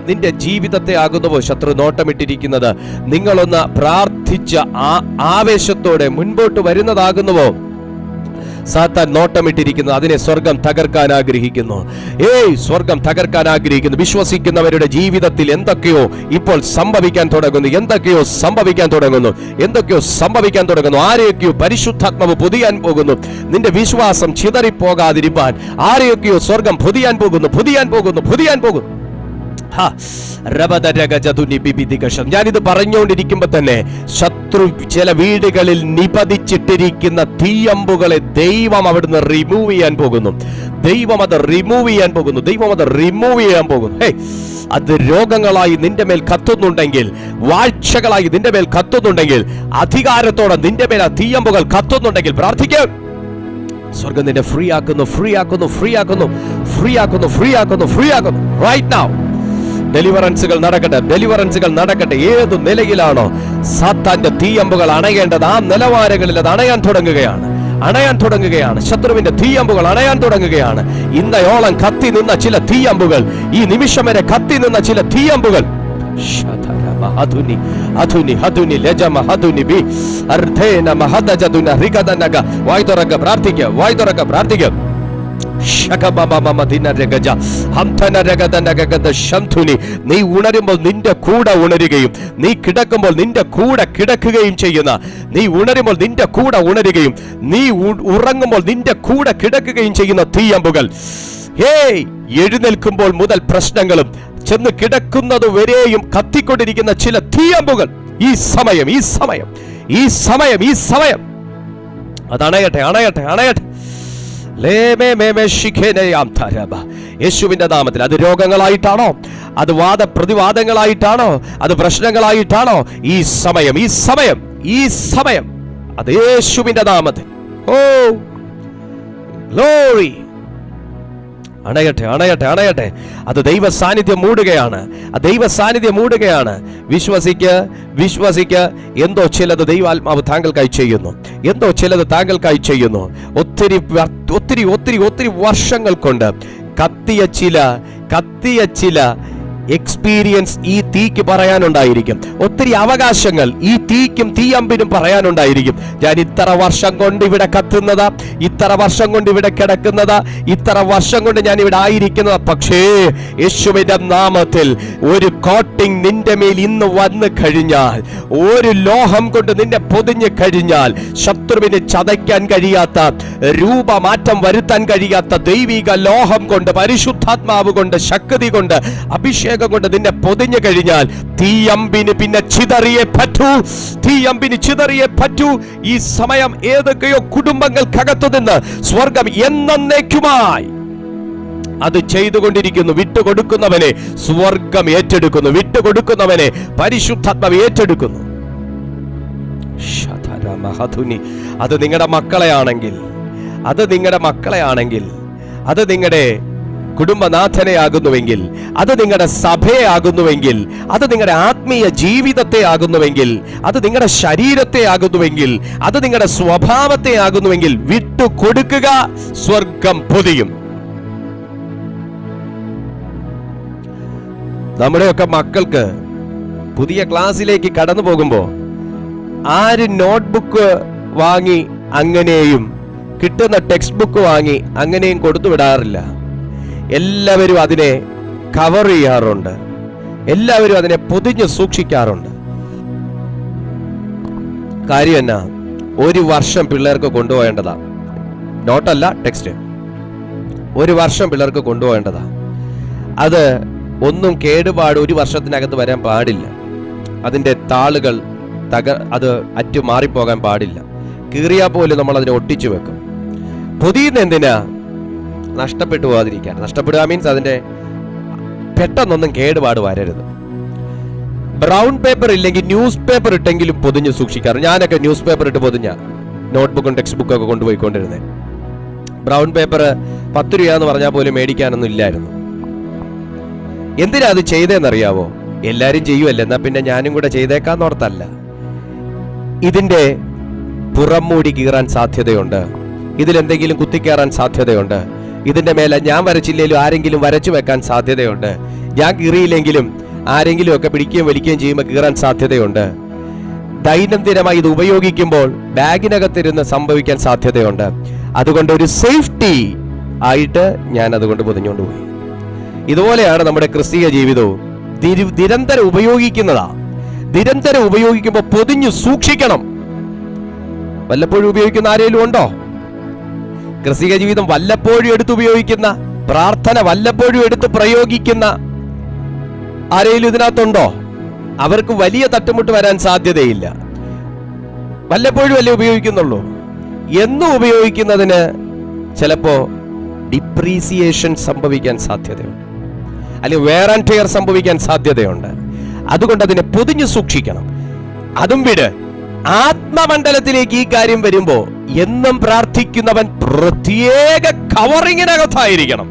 നിന്റെ ജീവിതത്തെ ആകുന്നുവോ ശത്രു നോട്ടമിട്ടിരിക്കുന്നത്, നിങ്ങളൊന്ന് പ്രാർത്ഥിച്ച ആവേശത്തോടെ മുൻപോട്ട് വരുന്നതാകുന്നുവോ സാത്താൻ നോട്ടമിട്ടിരിക്കുന്നത്, അതിനെ സ്വർഗം തകർക്കാൻ ആഗ്രഹിക്കുന്നു. സ്വർഗം തകർക്കാൻ ആഗ്രഹിക്കുന്നു. വിശ്വസിക്കുന്നവരുടെ ജീവിതത്തിൽ എന്തൊക്കെയോ ഇപ്പോൾ സംഭവിക്കാൻ തുടങ്ങുന്നു, എന്തൊക്കെയോ സംഭവിക്കാൻ തുടങ്ങുന്നു. ആരെയൊക്കെയോ പരിശുദ്ധാത്മാവ് പൊതിയാൻ പോകുന്നു. നിന്റെ വിശ്വാസം ചിതറിപ്പോകാതിരിക്കാൻ ആരെയൊക്കെയോ സ്വർഗം പൊതിയാൻ പോകുന്നു. ഞാനിത് പറഞ്ഞുകൊണ്ടിരിക്കുമ്പോ തന്നെ ശത്രു ചില വീടുകളിൽ നിപതിച്ചിട്ടിരിക്കുന്ന തീയമ്പുകളെ ദൈവം അവിടുന്ന് റിമൂവ് ചെയ്യാൻ പോകുന്നു. ദൈവം അത് റിമൂവ് ചെയ്യാൻ പോകുന്നു. അത് രോഗങ്ങളായി നിന്റെ മേൽ കത്തുന്നുണ്ടെങ്കിൽ, വാഴ്ചകളായി നിന്റെ മേൽ കത്തുന്നുണ്ടെങ്കിൽ, അധികാരത്തോടെ നിന്റെ മേൽ ആ തീയമ്പുകൾ കത്തുന്നുണ്ടെങ്കിൽ പ്രാർത്ഥിക്കുക. സ്വർഗം നിന്നെ ഫ്രീ ആക്കുന്നു. റൈറ്റ് നൗ ഡെലിവറൻസുകൾ നടക്കട്ടെ. ഏതു നിലയിലാണോ സാത്താന്റെ തീയമ്പുകൾ അണയേണ്ടത് ആ നിലവാരങ്ങളിൽ അത് അണയാൻ തുടങ്ങുകയാണ്. ശത്രുവിന്റെ തീയമ്പുകൾ അണയാൻ തുടങ്ങുകയാണ്. ഇന്നയോളം കത്തി നിന്ന ചില തീയമ്പുകൾ, ഈ നിമിഷം വരെ കത്തി നിന്ന ചില തീയമ്പുകൾ പ്രാർത്ഥിക്കുക. നീ ഉണരുമ്പോൾ നിന്റെ കൂടെ ഉണരുകയും, നീ കിടക്കുമ്പോൾ നിന്റെ കൂടെ കിടക്കുകയും ചെയ്യുന്ന, നീ ഉണരുമ്പോൾ നിന്റെ കൂടെ ഉണരുകയും, നീ ഉറങ്ങുമ്പോൾ നിന്റെ കൂടെ കിടക്കുകയും ചെയ്യുന്ന തീയമ്പുകൾ, എഴുന്നേൽക്കുമ്പോൾ മുതൽ പ്രശ്നങ്ങളും ചെന്ന് കിടക്കുന്നത് വരെയും കത്തിക്കൊണ്ടിരിക്കുന്ന ചില തീയമ്പുകൾ ഈ സമയം അതണയട്ടെ. യേശുവിന്റെ നാമത്തിൽ. അത് രോഗങ്ങളായിട്ടാണോ, അത് വാദപ്രതിവാദങ്ങളായിട്ടാണോ, അത് പ്രശ്നങ്ങളായിട്ടാണോ, ഈ സമയം അത് യേശുവിന്റെ നാമത്തിൽ. ഗ്ലോറി. അണയട്ടെ. അത് ദൈവ സാന്നിധ്യം മൂടുകയാണ്. വിശ്വസിക്ക്. എന്തോ ചിലത് ദൈവാത്മാവ് താങ്കൾക്കായി ചെയ്യുന്നു. ഒത്തിരി വർഷങ്ങൾ കൊണ്ട് കത്തിയ ചില എക്സ്പീരിയൻസ് ഈ തീക്ക് പറയാനുണ്ടായിരിക്കും. ഒത്തിരി അവകാശങ്ങൾ ഈ തീക്കും തീയമ്പിനും പറയാനുണ്ടായിരിക്കും. ഞാൻ ഇത്ര വർഷം കൊണ്ട് ഇവിടെ കത്തുന്നതാ, ഇത്ര വർഷം കൊണ്ട് ഇവിടെ കിടക്കുന്നതാ, ഇത്ര വർഷം കൊണ്ട് ഞാൻ ഇവിടെ ആയിരിക്കുന്നതാ. പക്ഷേ യേശുവിന്റെ നാമത്തിൽ ഒരു കോട്ടിംഗ് നിന്റെ മേൽ ഇന്ന് വന്നു കഴിഞ്ഞാൽ, ഒരു ലോഹം കൊണ്ട് നിന്നെ പൊതിഞ്ഞു കഴിഞ്ഞാൽ, ശത്രുവിന് ചതയ്ക്കാൻ കഴിയാത്ത, രൂപമാറ്റം വരുത്താൻ കഴിയാത്ത ദൈവിക ലോഹം കൊണ്ട്, പരിശുദ്ധാത്മാവ് കൊണ്ട്, ശക്തി കൊണ്ട്, അഭിഷേകം കൊണ്ട് നിന്നെ പൊതിഞ്ഞു കഴിഞ്ഞാൽ തീയമ്പിന് പിന്നെ ചിതറിയേ പറ്റൂ. ഈ സമയം ഏതൊക്കെയോ കുടുംബങ്ങൾക്കകത്തു നിന്ന് സ്വർഗം എന്നേക്കുമായി അത് ചെയ്തുകൊണ്ടിരിക്കുന്നു. വിട്ടുകൊടുക്കുന്നവനെ സ്വർഗം ഏറ്റെടുക്കുന്നു. വിട്ടുകൊടുക്കുന്നവനെ പരിശുദ്ധാത്മാവ് ഏറ്റെടുക്കുന്നു. അത് നിങ്ങളുടെ മക്കളെയാണെങ്കിൽ, അത് നിങ്ങളുടെ കുടുംബനാഥനെ ആകുന്നുവെങ്കിൽ, അത് നിങ്ങളുടെ സഭയെ ആകുന്നുവെങ്കിൽ, അത് നിങ്ങളുടെ ആത്മീയ ജീവിതത്തെ ആകുന്നുവെങ്കിൽ, അത് നിങ്ങളുടെ ശരീരത്തെ ആകുന്നുവെങ്കിൽ, അത് നിങ്ങളുടെ സ്വഭാവത്തെ ആകുന്നുവെങ്കിൽ വിട്ടുകൊടുക്കുക. സ്വർഗം പൊതിയും. നമ്മുടെയൊക്കെ മക്കൾക്ക് പുതിയ ക്ലാസ്സിലേക്ക് കടന്നു പോകുമ്പോൾ ആര് നോട്ട്ബുക്ക് വാങ്ങി അങ്ങനെയും കിട്ടുന്ന ടെക്സ്റ്റ് ബുക്ക് വാങ്ങി അങ്ങനെയും കൊടുത്തു വിടാറില്ല. എല്ലാവരും അതിനെ കവർ ചെയ്യാറുണ്ട്, എല്ലാവരും അതിനെ പൊതിഞ്ഞ് സൂക്ഷിക്കാറുണ്ട്. കാര്യം എന്നാ, ഒരു വർഷം പിള്ളേർക്ക് കൊണ്ടുപോകേണ്ടതാ, നോട്ടല്ല ടെക്സ്റ്റ്. ഒരു വർഷം പിള്ളേർക്ക് കൊണ്ടുപോകേണ്ടതാ. അത് ഒന്നും കേടുപാട് ഒരു വർഷത്തിനകത്ത് വരാൻ പാടില്ല. അതിൻ്റെ താളുകൾ അത് അറ്റു മാറിപ്പോകാൻ പാടില്ല. കീറിയാൽ പോലും നമ്മൾ അതിനെ ഒട്ടിച്ചു വെക്കും. പൊതിയുന്ന എന്തിനാ? നഷ്ടപ്പെട്ടു പോകാതിരിക്കാൻ. നഷ്ടപ്പെടുക മീൻസ് അതിൻ്റെ പെട്ടെന്നൊന്നും കേടുപാട് വരരുത്. ബ്രൗൺ പേപ്പർ ഇല്ലെങ്കിൽ ന്യൂസ് പേപ്പർ ഇട്ടെങ്കിലും പൊതിഞ്ഞ് സൂക്ഷിക്കാറ്. ഞാനൊക്കെ ന്യൂസ് പേപ്പർ ഇട്ട് പൊതിഞ്ഞ നോട്ട്ബുക്കും ടെക്സ്റ്റ് ബുക്കും ഒക്കെ കൊണ്ടുപോയിക്കൊണ്ടിരുന്നത്. ബ്രൗൺ പേപ്പർ 10 രൂപ എന്ന് പറഞ്ഞാൽ പോലും മേടിക്കാനൊന്നും ഇല്ലായിരുന്നു. എന്തിനാ അത് ചെയ്തതെന്നറിയാവോ? എല്ലാരും ചെയ്യുമല്ലേ, എന്നാ പിന്നെ ഞാനും കൂടെ ചെയ്തേക്കാന്നോർത്തല്ല. ഇതിന്റെ പുറം മൂടി കീറാൻ സാധ്യതയുണ്ട്, ഇതിലെന്തെങ്കിലും കുത്തിക്കയറാൻ സാധ്യതയുണ്ട്, ഇതിന്റെ മേലെ ഞാൻ വരച്ചില്ലെങ്കിലും ആരെങ്കിലും വരച്ചു വെക്കാൻ സാധ്യതയുണ്ട്, ഞാൻ കീറിയില്ലെങ്കിലും ആരെങ്കിലും ഒക്കെ പിടിക്കുകയും വലിക്കുകയും ചെയ്യുമ്പോൾ കീറാൻ സാധ്യതയുണ്ട്. ദൈനംദിനമായി ഇത് ഉപയോഗിക്കുമ്പോൾ ബാഗിനകത്തിരുന്ന് സംഭവിക്കാൻ സാധ്യതയുണ്ട്. അതുകൊണ്ട് ഒരു സേഫ്റ്റി ആയിട്ട് ഞാൻ അതുകൊണ്ട് പൊതിഞ്ഞുകൊണ്ട് പോയി. ഇതുപോലെയാണ് നമ്മുടെ ക്രിസ്തീയ ജീവിതവും. നിരന്തരം ഉപയോഗിക്കുന്നതാ. നിരന്തരം ഉപയോഗിക്കുമ്പോൾ പൊതിഞ്ഞു സൂക്ഷിക്കണം. വല്ലപ്പോഴും ഉപയോഗിക്കുന്ന ആരെങ്കിലും ഉണ്ടോ? ക്രിസ്തീയ ജീവിതം വല്ലപ്പോഴും എടുത്ത് ഉപയോഗിക്കുന്ന, പ്രാർത്ഥന വല്ലപ്പോഴും എടുത്ത് പ്രയോഗിക്കുന്ന ആരെങ്കിലും ഇതിനകത്തുണ്ടോ? അവർക്ക് വലിയ തട്ടുമുട്ട് വരാൻ സാധ്യതയില്ല. വല്ലപ്പോഴും അല്ലേ ഉപയോഗിക്കുന്നുള്ളൂ. എന്നും ഉപയോഗിക്കുന്നതിന് ചിലപ്പോ ഡിപ്രീസിയേഷൻ സംഭവിക്കാൻ സാധ്യതയുണ്ട്, അല്ലെങ്കിൽ വെയർ ആൻഡ് ടിയർ സംഭവിക്കാൻ സാധ്യതയുണ്ട്. അതുകൊണ്ട് അതിനെ പൊതിഞ്ഞു സൂക്ഷിക്കണം. അതും വിട്, ആത്മമണ്ഡലത്തിലേക്ക് ഈ കാര്യം വരുമ്പോ എന്നും പ്രാർത്ഥിക്കുന്നവൻ പ്രത്യേക കവറിങ്ങിനകത്തായിരിക്കണം.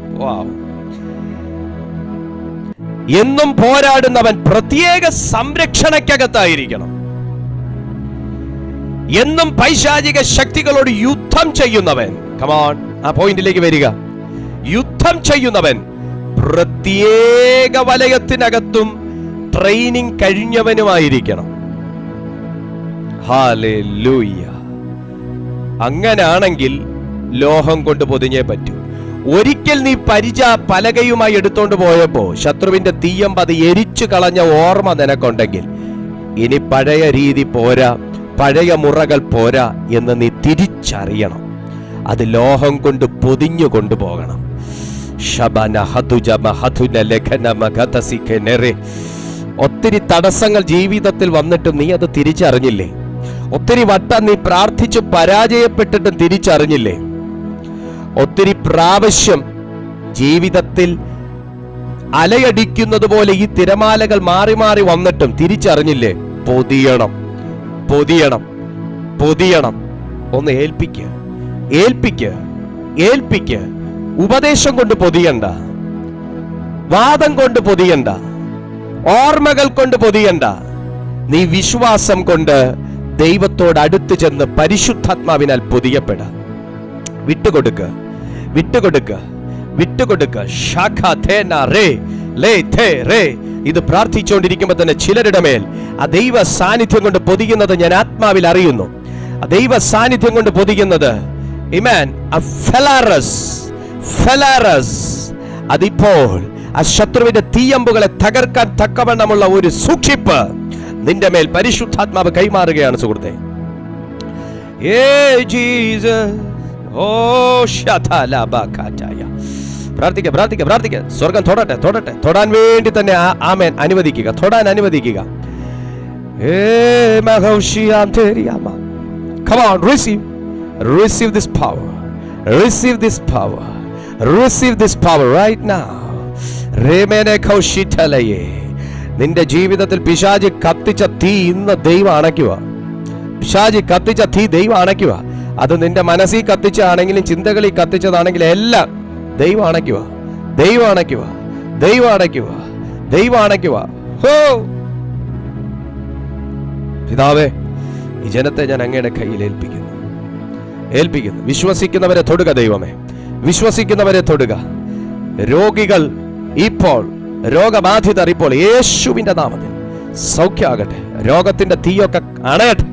എന്നും പോരാടുന്നവൻ പ്രത്യേക സംരക്ഷണയ്ക്കകത്തായിരിക്കണം. എന്നും പൈശാചിക ശക്തികളോട് യുദ്ധം ചെയ്യുന്നവൻ, കമോൺ, ആ പോയിന്റിലേക്ക് വരിക. യുദ്ധം ചെയ്യുന്നവൻ പ്രത്യേക വലയത്തിനകത്തും ട്രെയിനിങ് കഴിഞ്ഞവനുമായിരിക്കണം. ഹല്ലേലൂയ. അങ്ങനാണെങ്കിൽ ലോഹം കൊണ്ട് പൊതിഞ്ഞേ പറ്റൂ. ഒരിക്കൽ നീ പരിച പലകയുമായി എടുത്തോണ്ട് പോയപ്പോ ശത്രുവിന്റെ തീയമ്പത് എരിച്ചു കളഞ്ഞ ഓർമ്മ നിനക്കുണ്ടെങ്കിൽ ഇനി പഴയ രീതി പോരാ, പഴയ മുറകൾ പോരാ എന്ന് നീ തിരിച്ചറിയണം. അത് ലോഹം കൊണ്ട് പൊതിഞ്ഞു കൊണ്ടുപോകണം. ഒത്തിരി തടസ്സങ്ങൾ ജീവിതത്തിൽ വന്നിട്ടും നീ അത് തിരിച്ചറിഞ്ഞില്ലേ? ഒത്തിരി വട്ടം നീ പ്രാർത്ഥിച്ചു പരാജയപ്പെട്ടിട്ടും തിരിച്ചറിഞ്ഞില്ലേ? ഒത്തിരി പ്രാവശ്യം ജീവിതത്തിൽ അലയടിക്കുന്നത് പോലെ ഈ തിരമാലകൾ മാറി മാറി വന്നിട്ടും തിരിച്ചറിഞ്ഞില്ലേ? പൊതിയണം, പൊതിയണം, പൊതിയണം. ഒന്ന് ഏൽപ്പിക്കുക, ഏൽപ്പിക്കുക, ഏൽപ്പിക്കുക. ഉപദേശം കൊണ്ട് പൊതിയണ്ട, വാദം കൊണ്ട് പൊതിയണ്ട, ഓർമ്മകൾ കൊണ്ട് പൊതിയണ്ട. നീ വിശ്വാസം കൊണ്ട് ദൈവത്തോട് അടുത്ത് ചെന്ന് പരിശുദ്ധാത്മാവിനാൽ പൊതിയപ്പെട. വിട്ടുകൊടുക്ക, വിട്ടുകൊടുക്ക, വിട്ടുകൊടുക്ക. ഇത് പ്രാർത്ഥിച്ചുകൊണ്ടിരിക്കുമ്പോൾ തന്നെ ചിലരുടെ മേൽ ആ ദൈവ സാന്നിധ്യം കൊണ്ട് പൊതിയുന്നത് ഞാൻ ആത്മാവിൽ അറിയുന്നു. ആ ദൈവ സാന്നിധ്യം കൊണ്ട് പൊതിയുന്നത് അതിപ്പോൾ ആ ശത്രുവിന്റെ തീയമ്പുകളെ തകർക്കാൻ തക്കവണ്ണമുള്ള ഒരു സൂക്ഷിപ്പ് നിന്റെ മേൽ പരിശുദ്ധാത്മാവ് കൈമാറുകയാണ് സുഹൃത്തെ. പ്രാർത്ഥിക്കുക, പ്രാർത്ഥിക്കുക, പ്രാർത്ഥിക്കുക. സ്വർഗം തൊടട്ടെ, തൊടട്ടെ. തൊടാൻ വേണ്ടി തന്നെ ആമേൻ അനുവദിക്കുക, തൊടാൻ അനുവദിക്കുക. Come on, receive, receive this power, receive this power, receive this power right now. നിന്റെ ജീവിതത്തിൽ പിശാചി കത്തിച്ച തീ ഇന്ന് ദൈവം അണയ്ക്കുക. പിശാചി കത്തിച്ച തീ ദൈവം അണയ്ക്കുക. അത് നിന്റെ മനസ്സിൽ കത്തിച്ചാണെങ്കിലും ചിന്തകളിൽ കത്തിച്ചതാണെങ്കിലും എല്ലാം ദൈവം അണയ്ക്കുക, ദൈവം അണയ്ക്കുക, ദൈവം അണയ്ക്കുക, ദൈവം അണയ്ക്കുക. ഹോ പിതാവേ, ഈ ജനത്തെ ഞാൻ അങ്ങയുടെ കയ്യിൽ ഏൽപ്പിക്കുന്നു, ഏൽപ്പിക്കുന്നു. വിശ്വസിക്കുന്നവരെ തൊടുക ദൈവമേ, വിശ്വസിക്കുന്നവരെ തൊടുക. രോഗികൾ ഇപ്പോൾ രോഗബാധിതർ ഇപ്പോൾ യേശുവിന്റെ നാമത്തിൽ സൗഖ്യമാകട്ടെ. രോഗത്തിന്റെ തീയൊക്കെ അണയട്ടെ.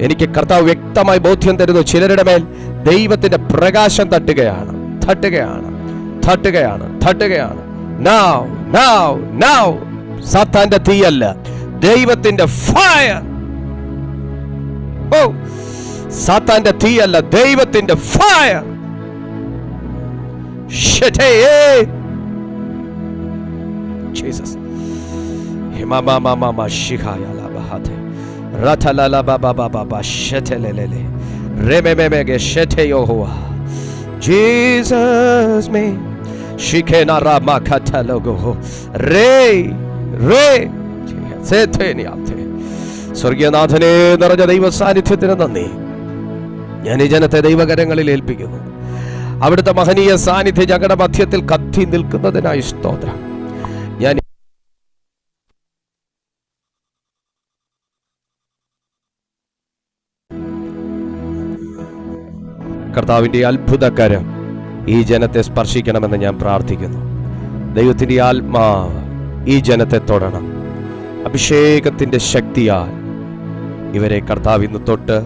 എനിക്ക് കർത്താവ് വ്യക്തമായി ബോധ്യം തരുന്നു, ചിലരുടെ മേൽ ദൈവത്തിന്റെ പ്രകാശം തട്ടുകയാണ്. Now, now, now. സാത്താന്റെ തീയല്ല, ദൈവത്തിന്റെ ഫയർ. ഓ, സാത്താന്റെ തീയല്ല, ദൈവത്തിന്റെ fire. Jesus. Mama shikaya la bahate. Ratala la baba baba shetelele. Rememege shete yohua. Jesus me. Shikena rama katalogo. Re. Seteniate. സ്വർഗീയനാഥനെ നിറഞ്ഞ ദൈവ സാന്നിധ്യത്തിന് നന്ദി. ഞാൻ ഈ ജനത്തെ ദൈവകരങ്ങളിൽ ഏൽപ്പിക്കുന്നു. അവിടുത്തെ മഹനീയ സാന്നിധ്യം ഞങ്ങളുടെ മധ്യത്തിൽ കത്തി നിൽക്കുന്നതിനായി സ്തോത്രം. ഞാൻ കർത്താവിന്റെ അത്ഭുതകരം ഈ ജനത്തെ സ്പർശിക്കണമെന്ന് ഞാൻ പ്രാർത്ഥിക്കുന്നു. ദൈവത്തിന്റെ ആത്മാവ് ഈ ജനത്തെ തൊടണം. അഭിഷേകത്തിന്റെ ശക്തിയാൽ ഇവരെ കർത്താവ് ഇന്ന് തൊട്ട്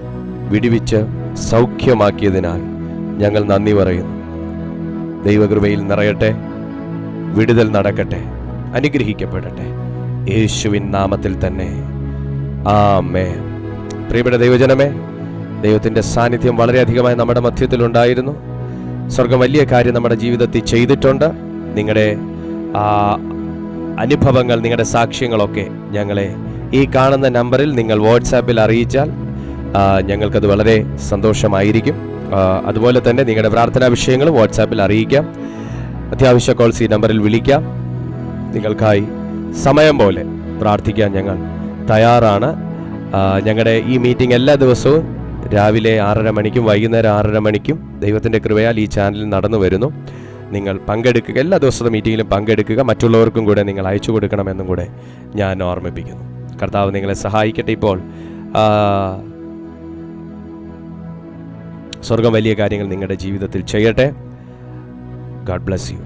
വിടുവിച്ച് സൗഖ്യമാക്കിയതിനാൽ ഞങ്ങൾ നന്ദി പറയുന്നു. ദൈവകൃപയിൽ നിറയട്ടെ, വിടുതൽ നടക്കട്ടെ, അനുഗ്രഹിക്കപ്പെടട്ടെ, യേശുവിൻ നാമത്തിൽ തന്നെ. ആമേൻ. പ്രിയപ്പെട്ട ദൈവജനമേ, ദൈവത്തിൻ്റെ സാന്നിധ്യം വളരെയധികമായി നമ്മുടെ മധ്യത്തിലുണ്ടായിരുന്നു. സ്വർഗം വലിയ കാര്യം നമ്മുടെ ജീവിതത്തിൽ ചെയ്തിട്ടുണ്ട്. നിങ്ങളുടെ അനുഭവങ്ങൾ, നിങ്ങളുടെ സാക്ഷ്യങ്ങളൊക്കെ ഞങ്ങളെ ഈ കാണുന്ന നമ്പറിൽ നിങ്ങൾ വാട്സാപ്പിൽ അറിയിച്ചാൽ ഞങ്ങൾക്കത് വളരെ സന്തോഷമായിരിക്കും. അതുപോലെ തന്നെ നിങ്ങളുടെ പ്രാർത്ഥനാ വിഷയങ്ങളും വാട്സാപ്പിൽ അറിയിക്കാം. അത്യാവശ്യ കോൾസ് ഈ നമ്പറിൽ വിളിക്കാം. നിങ്ങൾക്കായി സമയം പോലെ പ്രാർത്ഥിക്കാൻ ഞങ്ങൾ തയ്യാറാണ്. ഞങ്ങളുടെ ഈ മീറ്റിംഗ് എല്ലാ ദിവസവും രാവിലെ 6:30 മണിക്കും വൈകുന്നേരം 6:30 മണിക്കും ദൈവത്തിൻ്റെ കൃപയാൽ ഈ ചാനലിൽ നടന്നു വരുന്നു. നിങ്ങൾ പങ്കെടുക്കുക, എല്ലാ ദിവസത്തെ മീറ്റിങ്ങിലും പങ്കെടുക്കുക. മറ്റുള്ളവർക്കും കൂടെ നിങ്ങൾ അയച്ചു കൊടുക്കണമെന്നും കൂടെ ഞാൻ ഓർമ്മിപ്പിക്കുന്നു. കർത്താവ് നിങ്ങളെ സഹായിക്കട്ടെ. ഇപ്പോൾ സ്വർഗം വലിയ കാര്യങ്ങൾ നിങ്ങളുടെ ജീവിതത്തിൽ ചെയ്യട്ടെ. God bless you.